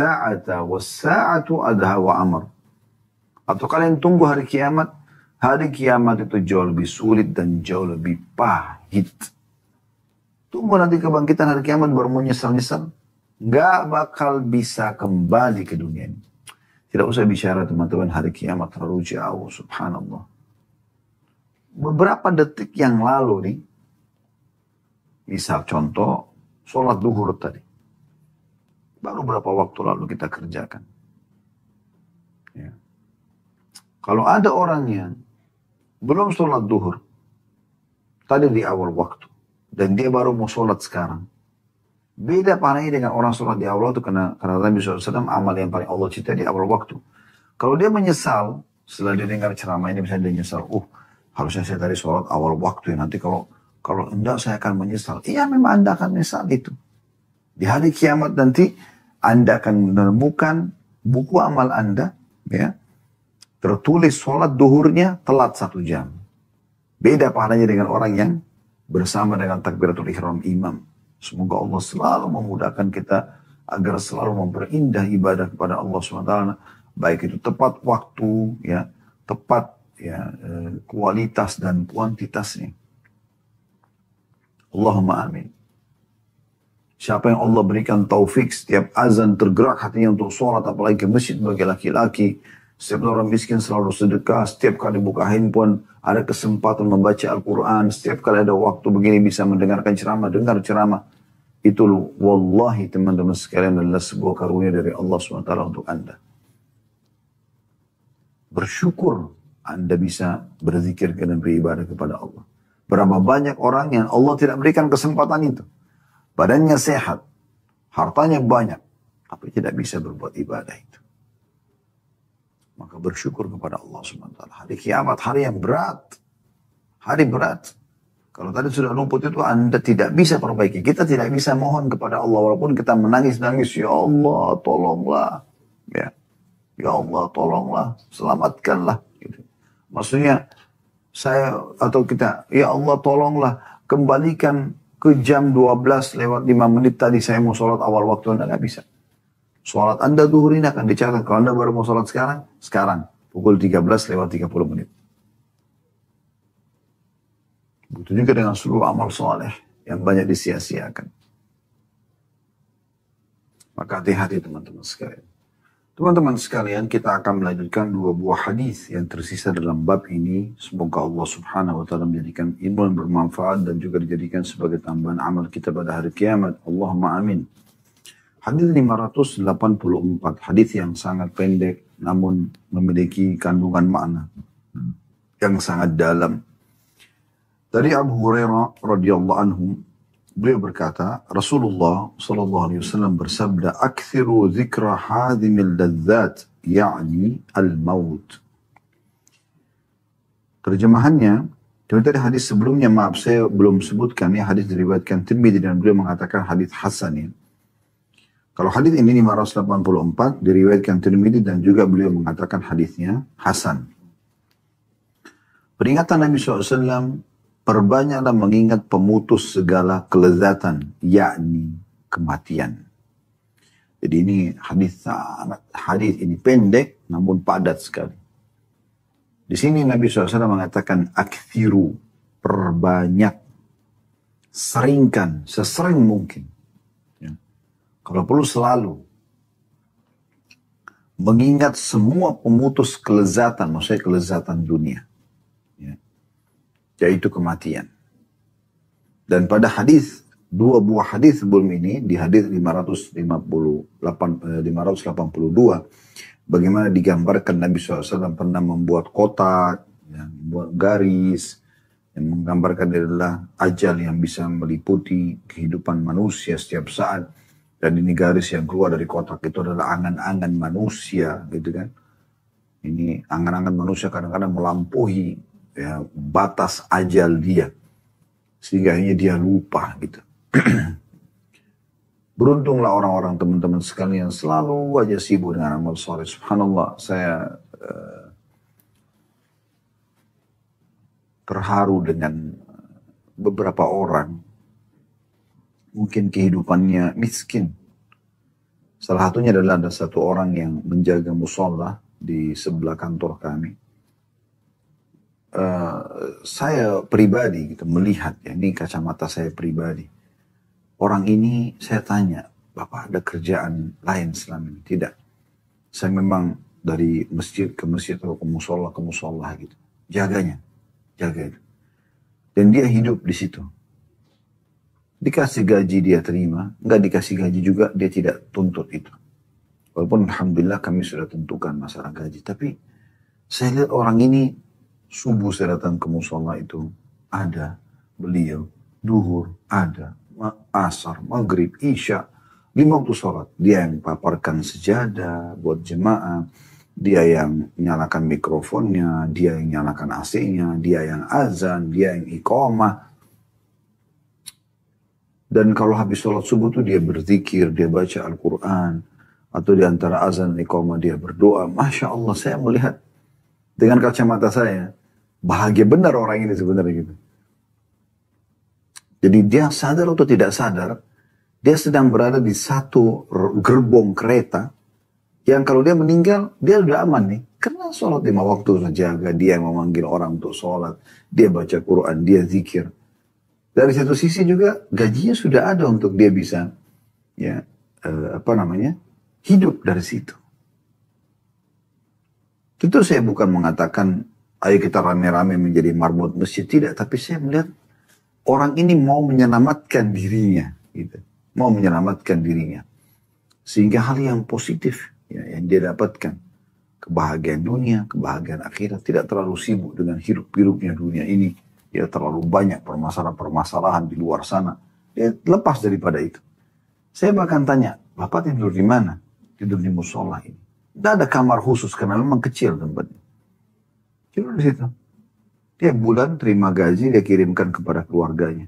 adha wa amr. Atau kalian tunggu hari kiamat. Hari kiamat itu jauh lebih sulit dan jauh lebih pahit. Tunggu nanti kebangkitan hari kiamat baru menyesal-nyesal. Gak bakal bisa kembali ke dunia ini. Tidak usah bicara teman-teman hari kiamat terlalu jauh, subhanallah. Beberapa detik yang lalu nih, misal contoh, sholat duhur tadi. Baru berapa waktu lalu kita kerjakan. Ya. Kalau ada orang yang belum sholat duhur, tadi di awal waktu, dan dia baru mau sholat sekarang. Beda panahnya dengan orang sholat di awal waktu, karena Nabi SAW amal yang paling Allah cintai di awal waktu. Kalau dia menyesal, setelah dia dengar ceramah ini, misalnya dia menyesal, harusnya saya tadi sholat awal waktu ya, nanti kalau enggak saya akan menyesal. Iya, memang Anda akan menyesal itu. Di hari kiamat nanti, Anda akan menemukan buku amal Anda, ya, tertulis sholat duhurnya telat 1 jam. Beda pahalanya dengan orang yang bersama dengan takbiratul ihram imam. Semoga Allah selalu memudahkan kita agar selalu memperindah ibadah kepada Allah SWT. Baik itu tepat waktu, ya, tepat, ya, kualitas dan kuantitasnya. Allahumma amin. Siapa yang Allah berikan taufik setiap azan tergerak hatinya untuk sholat, apalagi ke masjid bagi laki-laki. Setiap orang miskin selalu sedekah, setiap kali buka handphone ada kesempatan membaca Al-Quran, setiap kali ada waktu begini bisa mendengarkan ceramah, dengar ceramah. Itu wallahi teman-teman sekalian adalah sebuah karunia dari Allah SWT untuk Anda. Bersyukur Anda bisa berzikir dan beribadah kepada Allah. Berapa banyak orang yang Allah tidak berikan kesempatan itu. Badannya sehat, hartanya banyak, tapi tidak bisa berbuat ibadah itu. Maka bersyukur kepada Allah SWT. Hari kiamat, hari yang berat. Hari berat. Kalau tadi sudah luput itu Anda tidak bisa perbaiki. Kita tidak bisa mohon kepada Allah. Walaupun kita menangis-nangis. Ya Allah tolonglah. Ya, ya Allah tolonglah. Selamatkanlah. Gitu. Maksudnya saya atau kita. Ya Allah tolonglah. Kembalikan ke jam 12 lewat 5 menit tadi. Saya mau sholat awal waktu. Anda nggak bisa. Sholat Anda zuhur ini akan dicatat. Kalau Anda baru mau sholat sekarang. Sekarang. Pukul 13 lewat 30 menit. Begitu juga dengan seluruh amal soleh yang banyak disia-siakan. Maka hati-hati teman-teman sekalian. Teman-teman sekalian, kita akan melanjutkan 2 buah hadis yang tersisa dalam bab ini. Semoga Allah Subhanahu wa taala menjadikan ilmu yang bermanfaat dan juga dijadikan sebagai tambahan amal kita pada hari kiamat. Allahumma amin. Hadis 584, hadis yang sangat pendek namun memiliki kandungan makna yang sangat dalam. Dari Abu Hurairah radhiyallahu anhu, beliau berkata, Rasulullah sallallahu alaihi wasallam bersabda, "Aktsiru dzikra hadimil ladzat, yakni al-maut." Terjemahannya, dari hadis sebelumnya, maaf saya belum sebutkan ya, hadis diriwayatkan Tirmidzi dan beliau mengatakan hadis hasan ya. Kalau hadis ini 584 diriwayatkan Tirmidzi dan juga beliau mengatakan hadisnya hasan. Peringatan Nabi SAW, perbanyaklah mengingat pemutus segala kelezatan, yakni kematian. Jadi ini hadis ini pendek namun padat sekali. Di sini Nabi SAW mengatakan aktsiru, perbanyak, seringkan, sesering mungkin. Ya. Kalau perlu selalu mengingat semua pemutus kelezatan, maksudnya kelezatan dunia. Yaitu kematian. Dan pada hadis, 2 buah hadis sebelum ini, di hadis 582, bagaimana digambarkan Nabi SAW pernah membuat kotak, membuat garis, yang menggambarkan adalah ajal yang bisa meliputi kehidupan manusia setiap saat. Dan ini garis yang keluar dari kotak itu adalah angan-angan manusia, gitu kan. Ini angan-angan manusia kadang-kadang melampaui ya, batas ajal dia, sehingga akhirnya dia lupa gitu. Beruntunglah orang-orang teman-teman sekalian yang selalu aja sibuk dengan amal soleh. Subhanallah, saya terharu dengan beberapa orang, mungkin kehidupannya miskin. Salah satunya adalah ada satu orang yang menjaga musola di sebelah kantor kami. Saya pribadi gitu melihat, ya, ini kacamata saya pribadi. Orang ini saya tanya, Bapak ada kerjaan lain selama ini? Tidak. Saya memang dari masjid ke masjid atau ke musola gitu. Jaga itu. Dan dia hidup di situ. Dikasih gaji dia terima, nggak dikasih gaji juga dia tidak tuntut itu. Walaupun alhamdulillah kami sudah tentukan masalah gaji, tapi saya lihat orang ini subuh saya datang ke musola itu, ada beliau, duhur, ada, asar, maghrib, isya, 5 waktu sholat. Dia yang paparkan sejadah buat jemaah, dia yang nyalakan mikrofonnya, dia yang nyalakan AC-nya, dia yang azan, dia yang iqamah. Dan kalau habis sholat subuh tuh dia berzikir, dia baca Al-Quran, atau di antara azan dan iqamah dia berdoa. Masya Allah, saya melihat dengan kacamata saya, bahagia benar orang ini sebenarnya gitu. Jadi dia sadar atau tidak sadar, dia sedang berada di satu gerbong kereta yang kalau dia meninggal, dia udah aman nih. Karena sholat 5 waktu saja, dia yang memanggil orang untuk sholat, dia baca Quran, dia zikir. Dari satu sisi juga gajinya sudah ada untuk dia bisa ya hidup dari situ. Tentu saya bukan mengatakan ayo kita rame-rame menjadi marbot masjid, tidak. Tapi saya melihat orang ini mau menyelamatkan dirinya. Gitu. Mau menyelamatkan dirinya. Sehingga hal yang positif ya, yang dia dapatkan. Kebahagiaan dunia, kebahagiaan akhirat. Tidak terlalu sibuk dengan hirup-hirupnya dunia ini. Ya terlalu banyak permasalahan-permasalahan di luar sana. Dia lepas daripada itu. Saya bahkan tanya, Bapak tidur di mana? Tidur di musola ini. Tidak ada kamar khusus karena memang kecil tempatnya. Tidur di situ. Tiap bulan terima gaji dia kirimkan kepada keluarganya.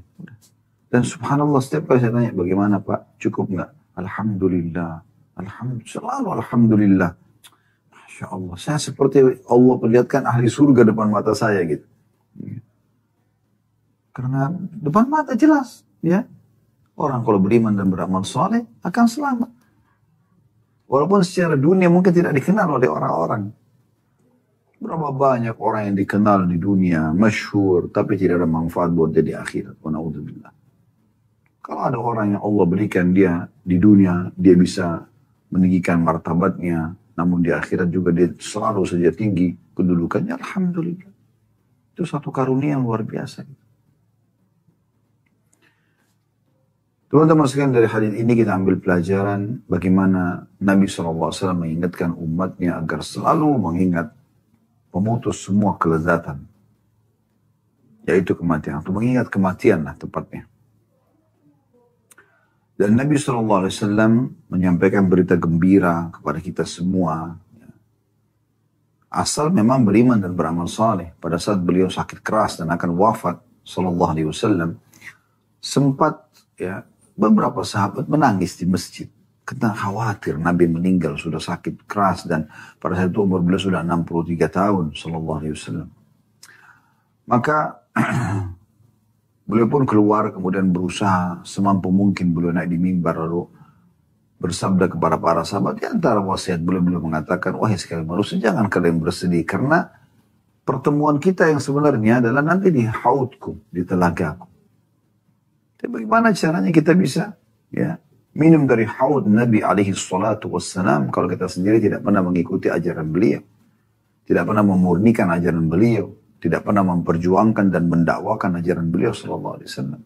Dan subhanallah setiap kali saya tanya, bagaimana Pak? Cukup nggak? Alhamdulillah. Alhamdulillah. Selalu alhamdulillah. Masya Allah. Saya seperti Allah perlihatkan ahli surga depan mata saya gitu. Karena depan mata jelas, ya. Orang kalau beriman dan beramal soleh akan selamat. Walaupun secara dunia mungkin tidak dikenal oleh orang-orang. Berapa banyak orang yang dikenal di dunia, masyhur, tapi tidak ada manfaat buat dia di akhirat. Wanaudzubillah. Kalau ada orang yang Allah berikan dia di dunia, dia bisa meninggikan martabatnya, namun di akhirat juga dia selalu saja tinggi kedudukannya, alhamdulillah. Itu satu karunia yang luar biasa. Teman-teman sekalian, dari hadis ini kita ambil pelajaran bagaimana Nabi SAW mengingatkan umatnya agar selalu mengingat pemutus semua kelezatan, yaitu kematian, atau mengingat kematian lah tepatnya. Dan Nabi SAW menyampaikan berita gembira kepada kita semua. Asal memang beriman dan beramal saleh. Pada saat beliau sakit keras dan akan wafat, SAW, sempat ya beberapa sahabat menangis di masjid. Karena khawatir Nabi meninggal, sudah sakit keras, dan pada saat itu umur beliau sudah 63 tahun, SAW. Maka beliau pun keluar, kemudian berusaha semampu mungkin beliau naik di mimbar, lalu bersabda kepada para sahabat. Di antara wasiat beliau mengatakan, wahai sekalian manusia, jangan kalian bersedih, karena pertemuan kita yang sebenarnya adalah nanti di haudku, di telagaku. Tapi bagaimana caranya kita bisa ya minum dari haud Nabi alaihi salatu wassalam kalau kita sendiri tidak pernah mengikuti ajaran beliau, tidak pernah memurnikan ajaran beliau, tidak pernah memperjuangkan dan mendakwakan ajaran beliau sallallahu alaihi wasallam.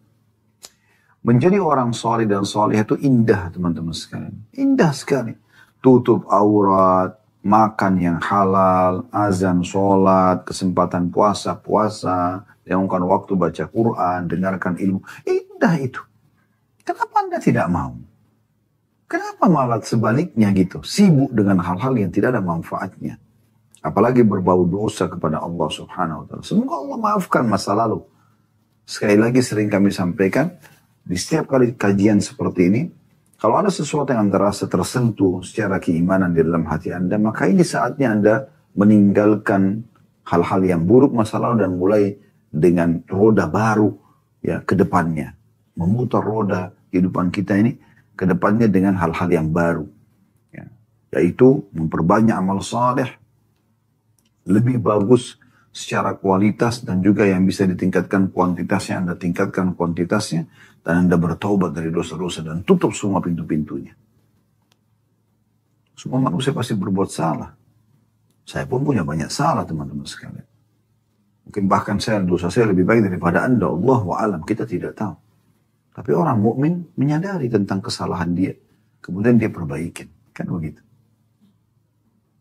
Menjadi orang soleh dan soleh itu indah, teman-teman sekalian. Indah sekali. Tutup aurat, makan yang halal, azan, sholat, kesempatan puasa, jangankan waktu baca Quran, dengarkan ilmu. Indah itu. Kenapa Anda tidak mau? Kenapa malah sebaliknya gitu? Sibuk dengan hal-hal yang tidak ada manfaatnya. Apalagi berbau dosa kepada Allah Subhanahu wa ta'ala. Semoga Allah maafkan masa lalu. Sekali lagi sering kami sampaikan, di setiap kali kajian seperti ini, kalau ada sesuatu yang Anda rasa tersentuh secara keimanan di dalam hati Anda, maka ini saatnya Anda meninggalkan hal-hal yang buruk masa lalu dan mulai dengan roda baru ya ke depannya. Memutar roda kehidupan kita ini ke depannya dengan hal-hal yang baru. Ya. Yaitu memperbanyak amal saleh, lebih bagus secara kualitas dan juga yang bisa ditingkatkan kuantitasnya, Anda tingkatkan kuantitasnya, dan Anda bertaubat dari dosa-dosa dan tutup semua pintu-pintunya. Semua manusia pasti berbuat salah. Saya pun punya banyak salah, teman-teman sekalian. Mungkin bahkan dosa saya lebih baik daripada Anda, Allahu a'lam, kita tidak tahu. Tapi orang mukmin menyadari tentang kesalahan dia, kemudian dia perbaikin, kan begitu.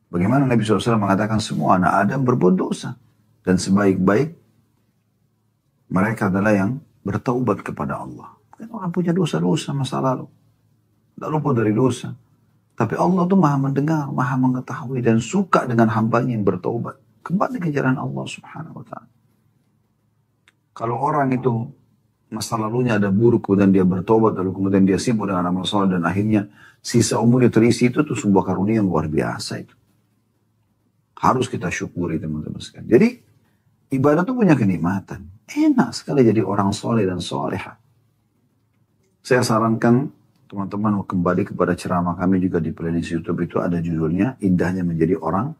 Bagaimana Nabi SAW mengatakan semua anak Adam berbuat dosa, dan sebaik-baik mereka adalah yang bertaubat kepada Allah. Kan orang punya dosa-dosa masa lalu, tidak lupa dari dosa. Tapi Allah itu maha mendengar, maha mengetahui, dan suka dengan hambanya yang bertaubat. Kembali ke jalan Allah Subhanahu wa ta'ala. Kalau orang itu masa lalunya ada buruk, kemudian dia bertobat, lalu kemudian dia sibuk dengan amal saleh, dan akhirnya sisa umurnya terisi, itu sebuah karunia yang luar biasa itu. Harus kita syukuri, teman-teman sekalian. Jadi ibadah itu punya kenikmatan. Enak sekali jadi orang soleh dan soleha. Saya sarankan teman-teman kembali kepada ceramah kami juga di playlist YouTube, itu ada judulnya Indahnya Menjadi Orang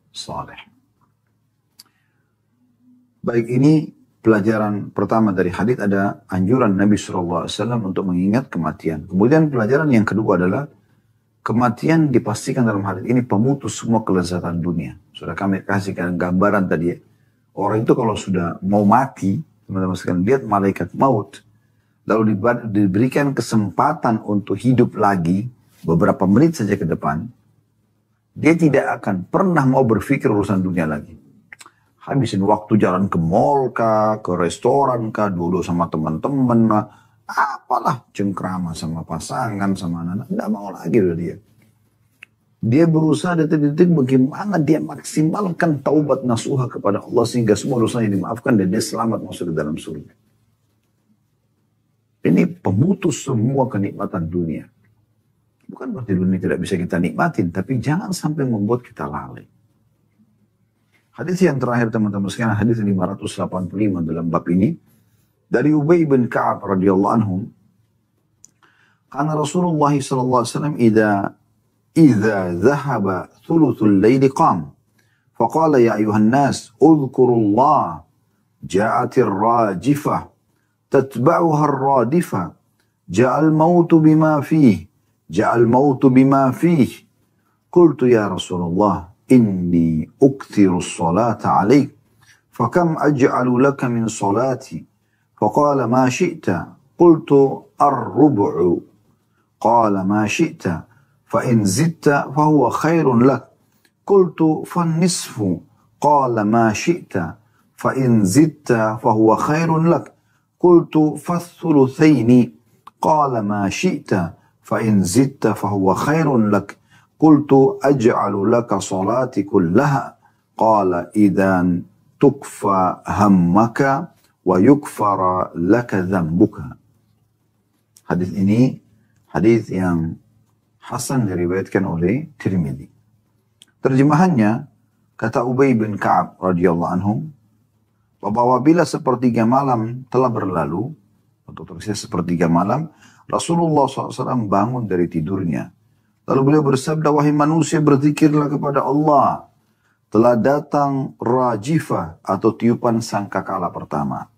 Soleh. Baik, ini pelajaran pertama dari hadits, ada anjuran Nabi SAW untuk mengingat kematian. Kemudian pelajaran yang kedua adalah kematian dipastikan dalam hadits ini pemutus semua kelezatan dunia. Sudah kami kasihkan gambaran tadi. Orang itu kalau sudah mau mati, teman-teman sekalian, lihat malaikat maut, lalu diberikan kesempatan untuk hidup lagi beberapa menit saja ke depan, dia tidak akan pernah mau berpikir urusan dunia lagi. Habisin waktu jalan ke mall kah, ke restoran kah, dulu sama teman-teman lah. Apalah, cengkrama sama pasangan, sama anak-anak. Nggak mau lagi udah dia. Dia berusaha detik-detik bagaimana dia maksimalkan taubat nasuha kepada Allah sehingga semua dosanya dimaafkan dan dia selamat masuk ke dalam surga. Ini pemutus semua kenikmatan dunia. Bukan berarti dunia tidak bisa kita nikmatin, tapi jangan sampai membuat kita lalai. Hadis yang terakhir teman-teman sekalian, hadis 585 dalam bab ini dari Ubay bin Ka'ab radhiyallahu anhu. Karena Rasulullah sallallahu alaihi wasallam idza dhahaba thuluthul laili qam faqala ya ayuhan nas udhkurullah ja'atir rajifah tatba'uha ar-radifah ja'al mautu bima fihi ja'al mautu bima fihi qultu ya Rasulullah إني أكثر الصلاة عليك فكم أجعل لك من صلاتي فقال ما شئت قلت الربع قال ما شئت فإن زدت فهو خير لك قلت فالنصف قال ما شئت فإن زدت فهو خير لك قلت فالثلثين قال ما شئت فإن زدت فهو خير لك قلت أجعل لك صلاتي كلها قال إذا تكفى همك ويكفر لك ذنبك. Hadis ini hadis yang hasan diriwayatkan oleh Tirmidzi. Terjemahannya kata Ubay bin Ka'ab radhiyallahu anhu bahwa apabila sepertiga malam telah berlalu atau tersisa sepertiga malam Rasulullah SAW bangun dari tidurnya. Lalu beliau bersabda, wahai manusia berzikirlah kepada Allah. Telah datang rajifah atau tiupan sangkakala pertama.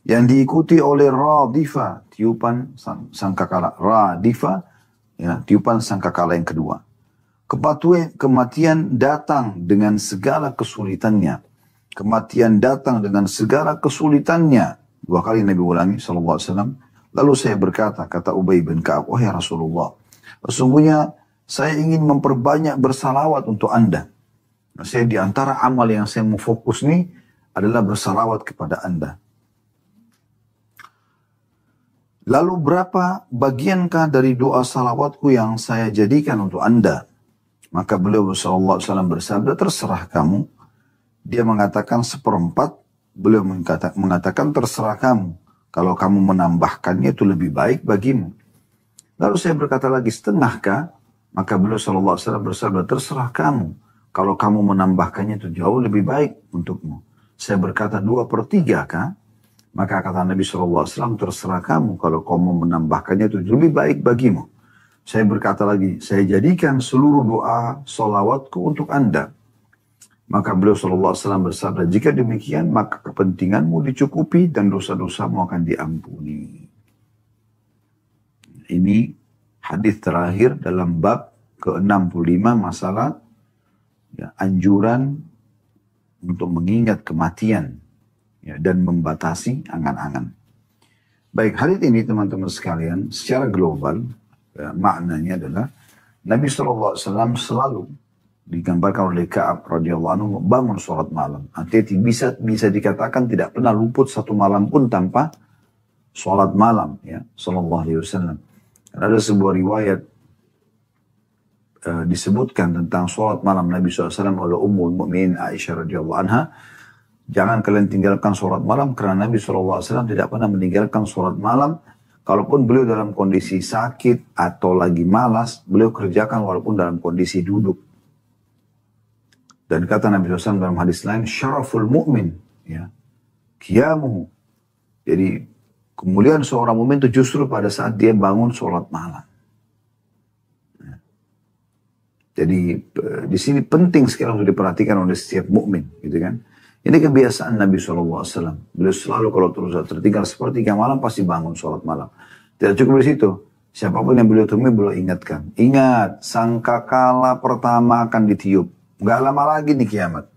Yang diikuti oleh radifah, tiupan sangkakala. Radifah, ya, tiupan sangkakala yang kedua. Kematian datang dengan segala kesulitannya. Kematian datang dengan segala kesulitannya. Dua kali Nabi ulangi SAW. Lalu saya berkata, kata Ubay bin Ka'ab, wahai Rasulullah. Sesungguhnya saya ingin memperbanyak bersalawat untuk Anda. Saya di antara amal yang saya mau fokus nih adalah bersalawat kepada Anda. Lalu berapa bagiankah dari doa salawatku yang saya jadikan untuk Anda? Maka beliau sallallahu alaihi wasallam bersabda, terserah kamu. Dia mengatakan seperempat, beliau mengatakan terserah kamu. Kalau kamu menambahkannya itu lebih baik bagimu. Lalu saya berkata lagi, setengahkah? Maka beliau sallallahu alaihi wasallam bersabda, terserah kamu. Kalau kamu menambahkannya itu jauh lebih baik untukmu. Saya berkata 2/3 kah? Maka kata Nabi sallallahu alaihi wasallam, terserah kamu. Kalau kamu menambahkannya itu lebih baik bagimu. Saya berkata lagi, saya jadikan seluruh doa salawatku untuk Anda. Maka beliau sallallahu alaihi wasallam bersabda, jika demikian maka kepentinganmu dicukupi dan dosa-dosamu akan diampuni. Ini hadis terakhir dalam bab ke-65 masalah ya, anjuran untuk mengingat kematian ya, dan membatasi angan-angan. Baik, hadis ini teman-teman sekalian secara global ya, maknanya adalah Nabi SAW selalu digambarkan oleh Ka'ab radhiyallahu anhu bangun sholat malam. Artinya bisa dikatakan tidak pernah luput satu malam pun tanpa sholat malam ya sallallahu alaihi wasallam. Ada sebuah riwayat disebutkan tentang sholat malam Nabi SAW oleh Ummul Mukminin Aisyah radhiyallahu anha. Jangan kalian tinggalkan sholat malam karena Nabi SAW tidak pernah meninggalkan sholat malam. Kalaupun beliau dalam kondisi sakit atau lagi malas, beliau kerjakan walaupun dalam kondisi duduk. Dan kata Nabi SAW dalam hadis lain, syaraful mu'min, ya, qiyamuhu. Jadi kemuliaan seorang mukmin itu justru pada saat dia bangun sholat malam. Jadi di sini penting sekali untuk diperhatikan oleh setiap mukmin, gitu kan? Ini kebiasaan Nabi SAW. Beliau selalu kalau tertinggal sepertiga malam pasti bangun sholat malam. Tidak cukup di situ. Siapapun yang beliau temui beliau ingatkan. Ingat, sangkakala pertama akan ditiup. Gak lama lagi nih kiamat.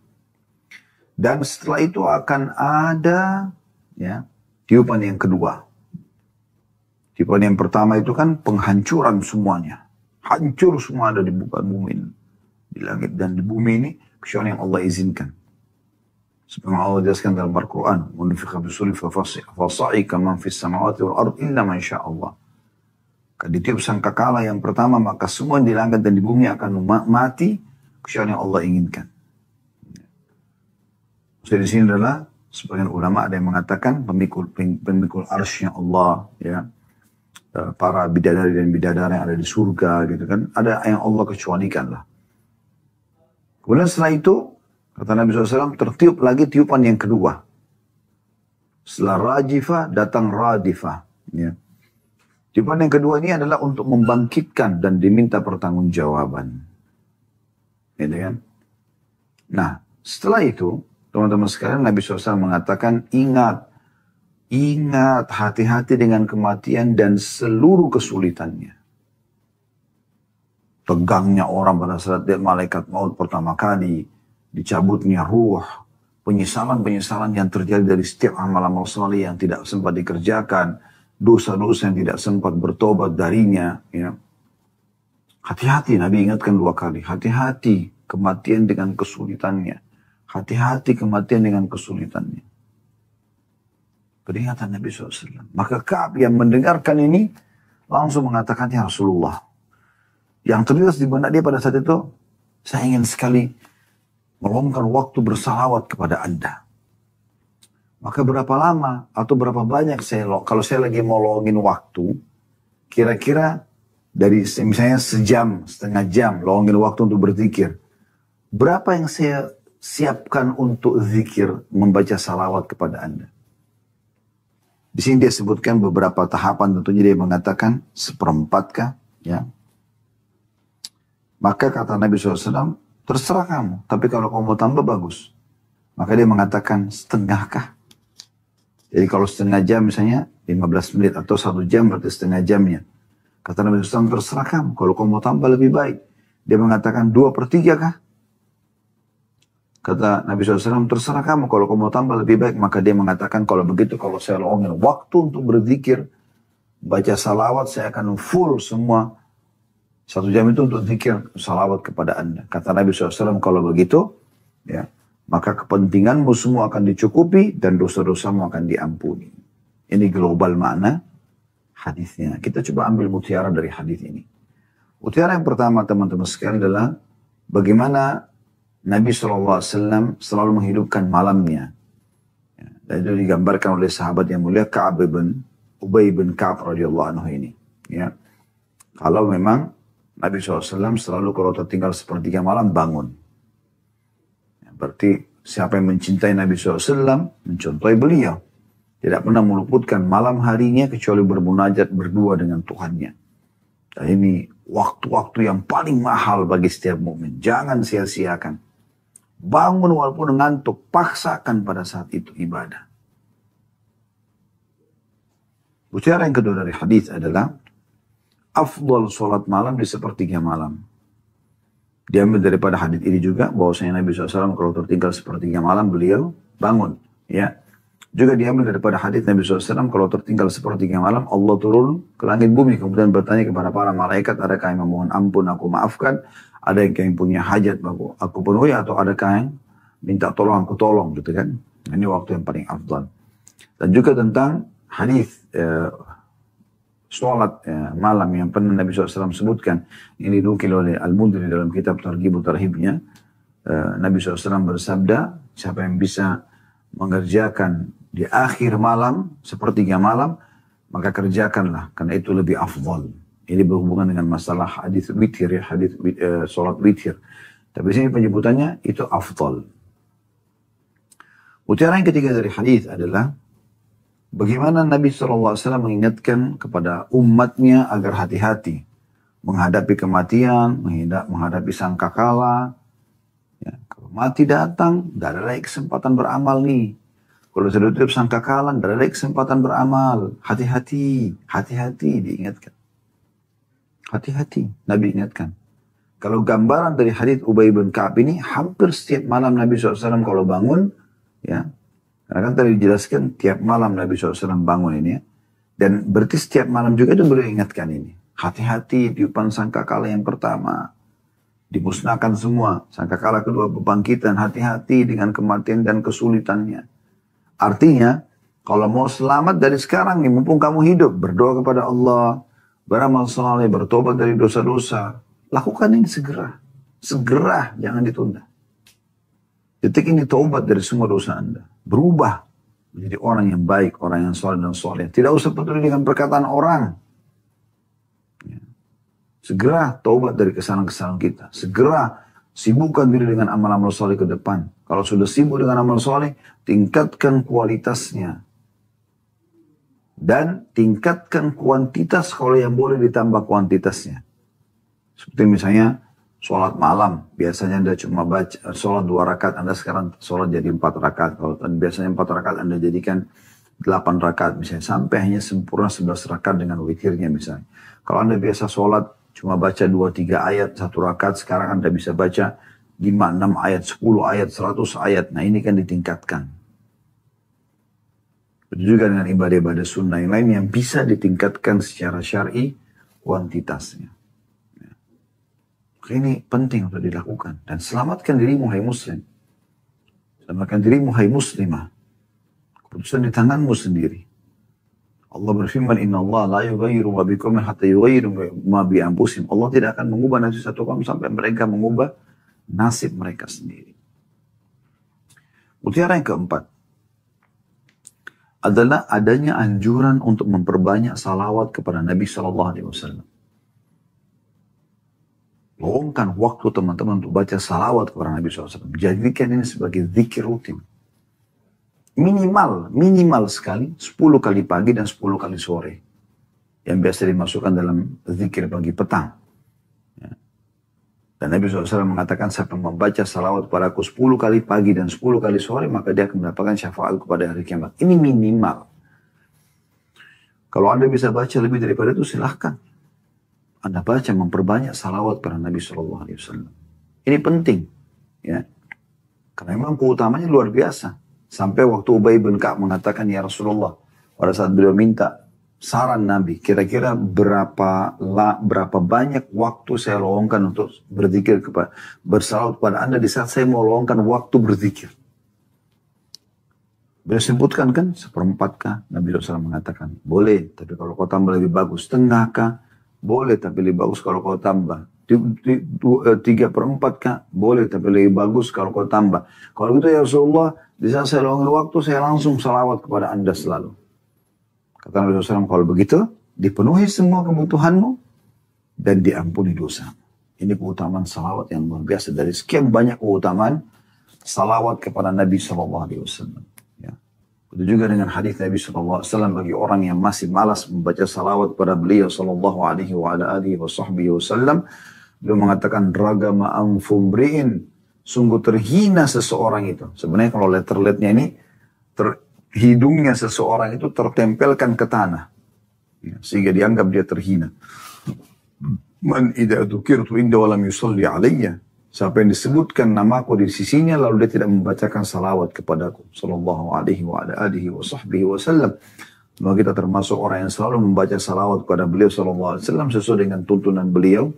Dan setelah itu akan ada ya tiupan yang kedua. Tiupan yang pertama itu kan penghancuran semuanya. Hancur semua ada di muka bumi ini. Di langit dan di bumi ini, kecuali yang Allah izinkan. Sebenarnya Allah jelaskan dalam Al-Quran, "Munfiqa bisuri fasa'iqa man fis samawati wal ard illa man Allah." Ditiup sangkakala yang pertama, maka semua yang di langit dan di bumi akan mati kecuali yang Allah inginkan. Jadi di sini adalah sebagian ulama ada yang mengatakan pemikul arsy Allah, ya, para bidadari dan bidadari yang ada di surga, gitu kan, ada yang Allah kecualikan lah. Kemudian setelah itu kata Nabi SAW, tertiup lagi tiupan yang kedua. Setelah rajifah datang radifah. Ya. Tiupan yang kedua ini adalah untuk membangkitkan dan diminta pertanggungjawaban. Gitu kan? Nah, setelah itu, teman-teman sekalian, Nabi SAW mengatakan, ingat hati-hati dengan kematian dan seluruh kesulitannya. Tegangnya orang pada saat dia malaikat maut pertama kali, dicabutnya ruh, penyesalan-penyesalan yang terjadi dari setiap amal-amal saleh yang tidak sempat dikerjakan, dosa-dosa yang tidak sempat bertobat darinya. Ya. Hati-hati, Nabi ingatkan 2 kali, hati-hati kematian dengan kesulitannya. Hati-hati kematian dengan kesulitannya. Peringatan Nabi SAW. Maka Ka'ab yang mendengarkan ini langsung mengatakan, ya Rasulullah, yang terlintas di benak dia pada saat itu, saya ingin sekali meluangkan waktu bersalawat kepada Anda. Maka berapa lama atau berapa banyak kalau saya lagi mau luangin waktu, kira-kira dari misalnya sejam, setengah jam luangin waktu untuk berzikir, berapa yang saya siapkan untuk zikir membaca salawat kepada Anda? Di sini dia sebutkan beberapa tahapan, tentunya dia mengatakan 1/4 kah, ya. Maka kata Nabi SAW, terserah kamu, tapi kalau kamu mau tambah bagus. Maka dia mengatakan 1/2 kah? Jadi kalau setengah jam misalnya 15 menit atau 1 jam berarti setengah jamnya. Kata Nabi SAW, terserah kamu, kalau kamu mau tambah lebih baik. Dia mengatakan 2/3 kah? Kata Nabi SAW, terserah kamu, kalau kamu mau tambah lebih baik. Maka dia mengatakan, kalau begitu, kalau saya luangin waktu untuk berzikir, baca salawat, saya akan full semua 1 jam itu untuk zikir salawat kepada Anda. Kata Nabi SAW, kalau begitu, ya, maka kepentinganmu semua akan dicukupi dan dosa-dosamu akan diampuni. Ini global makna hadisnya. Kita coba ambil mutiara dari hadis ini. Mutiara yang pertama, teman-teman sekalian, adalah bagaimana Nabi SAW selalu menghidupkan malamnya. Ya, dan itu digambarkan oleh sahabat yang mulia Ubay bin Ka'ab radhiyallahu anhu ini. Ya. Kalau memang Nabi SAW selalu kalau tertinggal 1/3 malam bangun. Ya, berarti siapa yang mencintai Nabi SAW mencontohi beliau. Tidak pernah meluputkan malam harinya kecuali bermunajat berdua dengan Tuhannya. Dan ini waktu-waktu yang paling mahal bagi setiap mukmin. Jangan sia-siakan. Bangun walaupun ngantuk, paksakan pada saat itu ibadah. Bicara yang kedua dari hadis adalah afdal sholat malam di 1/3 malam. Diambil daripada hadis ini juga bahwasanya Nabi SAW kalau tertinggal 1/3 malam beliau bangun. Ya. Juga diambil daripada hadis Nabi SAW kalau tertinggal 1/3 malam Allah turun ke langit bumi kemudian bertanya kepada para malaikat, adakah yang memohon ampun aku maafkan, ada yang punya hajat aku penuhi, atau adakah yang minta tolong aku tolong, gitu kan. Ini waktu yang paling afdal. Dan juga tentang hadis sholat malam yang pernah Nabi SAW sebutkan, ini dinukil oleh Al-Mundhiri dalam kitab Targhib Tarhibnya. Nabi SAW bersabda, siapa yang bisa mengerjakan di akhir malam 1/3 malam, maka kerjakanlah, karena itu lebih afdal. Ini berhubungan dengan masalah hadis witir, ya, hadis sholat witir. Tapi sini penyebutannya itu afdal. Mutiara yang ketiga dari hadis adalah bagaimana Nabi SAW mengingatkan kepada umatnya agar hati-hati menghadapi kematian, menghadapi sangkakala. Ya, kalau mati datang, tidak ada lagi kesempatan beramal nih. Kalau sudah tutup sangkakala, tidak ada lagi kesempatan beramal. Hati-hati, hati-hati diingatkan. Hati-hati, Nabi ingatkan. Kalau gambaran dari hadits Ubay bin Ka'ab ini, hampir setiap malam Nabi SAW kalau bangun, ya, karena kan tadi dijelaskan tiap malam Nabi SAW bangun ini, ya, dan berarti setiap malam juga itu beliau ingatkan ini. Hati-hati tiupan sangkakala yang pertama. Dimusnahkan semua. Sangkakala kedua bangkitan, hati-hati dengan kematian dan kesulitannya. Artinya, kalau mau selamat dari sekarang nih, mumpung kamu hidup, berdoa kepada Allah, beramal saleh, bertobat dari dosa-dosa. Lakukan ini segera. Segera, jangan ditunda. Detik ini taubat dari semua dosa Anda. Berubah menjadi orang yang baik, orang yang saleh dan saleh. Tidak usah peduli dengan perkataan orang. Segera taubat dari kesalahan-kesalahan kita. Segera sibukkan diri dengan amal-amal soleh ke depan. Kalau sudah sibuk dengan amal soleh, tingkatkan kualitasnya. Dan tingkatkan kuantitas kalau yang boleh ditambah kuantitasnya. Seperti misalnya sholat malam. Biasanya Anda cuma baca sholat 2 rakaat. Anda sekarang sholat jadi 4 rakaat. Kalau biasanya 4 rakaat Anda jadikan 8 rakaat misalnya. Sampai hanya sempurna 11 rakaat dengan witirnya misalnya. Kalau Anda biasa sholat cuma baca 2-3 ayat, 1 rakaat, sekarang Anda bisa baca 5-6 ayat, 10 ayat, 100 ayat. Nah ini kan ditingkatkan. Begitu juga dengan ibadah-ibadah sunnah yang lain yang bisa ditingkatkan secara syar'i kuantitasnya. Ini penting untuk dilakukan. Dan selamatkan dirimu, hai muslim. Selamatkan dirimu, hai muslimah. Keputusan di tanganmu sendiri. Allah berfirman, Inna Allah la yughayyiru ma biqaumin hatta yughayyiru ma bi anfusihim. Allah tidak akan mengubah nasib satu kaum sampai mereka mengubah nasib mereka sendiri. Mutiara yang keempat adalah adanya anjuran untuk memperbanyak salawat kepada Nabi SAW. Luangkan waktu teman-teman untuk baca salawat kepada Nabi SAW. Jadikan ini sebagai zikir rutin. Minimal sekali 10 kali pagi dan 10 kali sore. Yang biasa dimasukkan dalam zikir pagi petang. Ya. Dan Nabi SAW mengatakan siapa membaca salawat padaku 10 kali pagi dan 10 kali sore, maka dia akan mendapatkan syafaat pada hari kiamat. Ini minimal. Kalau Anda bisa baca lebih daripada itu silahkan. Anda baca memperbanyak salawat pada Nabi SAW. Ini penting. Ya. Karena memang keutamanya luar biasa. Sampai waktu Ubay bin Ka'ab mengatakan, ya Rasulullah, pada saat beliau minta saran Nabi, kira-kira berapa banyak waktu saya luangkan untuk berzikir bersalawat kepada Anda di saat saya mau luangkan waktu berzikir. Beliau sebutkan kan, 1/4 kah? Nabi SAW mengatakan, boleh, tapi kalau kau tambah lebih bagus. 1/2 kah? Boleh, tapi lebih bagus kalau kau tambah. 3/4 kah? Boleh, tapi lebih bagus kalau kau tambah. Kalau gitu ya Rasulullah, di saat saya luangkan waktu, saya langsung salawat kepada Anda selalu. Kata Nabi SAW, kalau begitu, dipenuhi semua kebutuhanmu, dan diampuni dosa. Ini keutamaan salawat yang luar biasa. Dari sekian banyak keutamaan, salawat kepada Nabi SAW. Ya. Begitu juga dengan hadis Nabi SAW, bagi orang yang masih malas membaca salawat kepada beliau SAW, beliau mengatakan, ragama anfumri'in, sungguh terhina seseorang itu. Sebenarnya kalau letter-letternya ini, hidungnya seseorang itu tertempelkan ke tanah. Ya, sehingga dianggap dia terhina. Man idza dzukirtu inda wa lam yusalli alayya. Siapa yang disebutkan namaku di sisinya lalu dia tidak membacakan salawat kepadaku. Sallallahu alaihi wa alihi wa sahbihi wasallam. Maka kita termasuk orang yang selalu membaca salawat kepada beliau sallallahu alaihi wasallam sesuai dengan tuntunan beliau.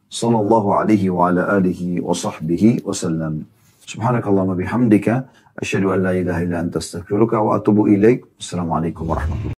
Sallallahu alaihi wa alihi wa sahbihi wasallam. Subhanakallahumma bihamdika asyhadu an la ilaha illa anta astaghfiruka wa atubu ilaik. Assalamualaikum warahmatullahi wabarakatuh.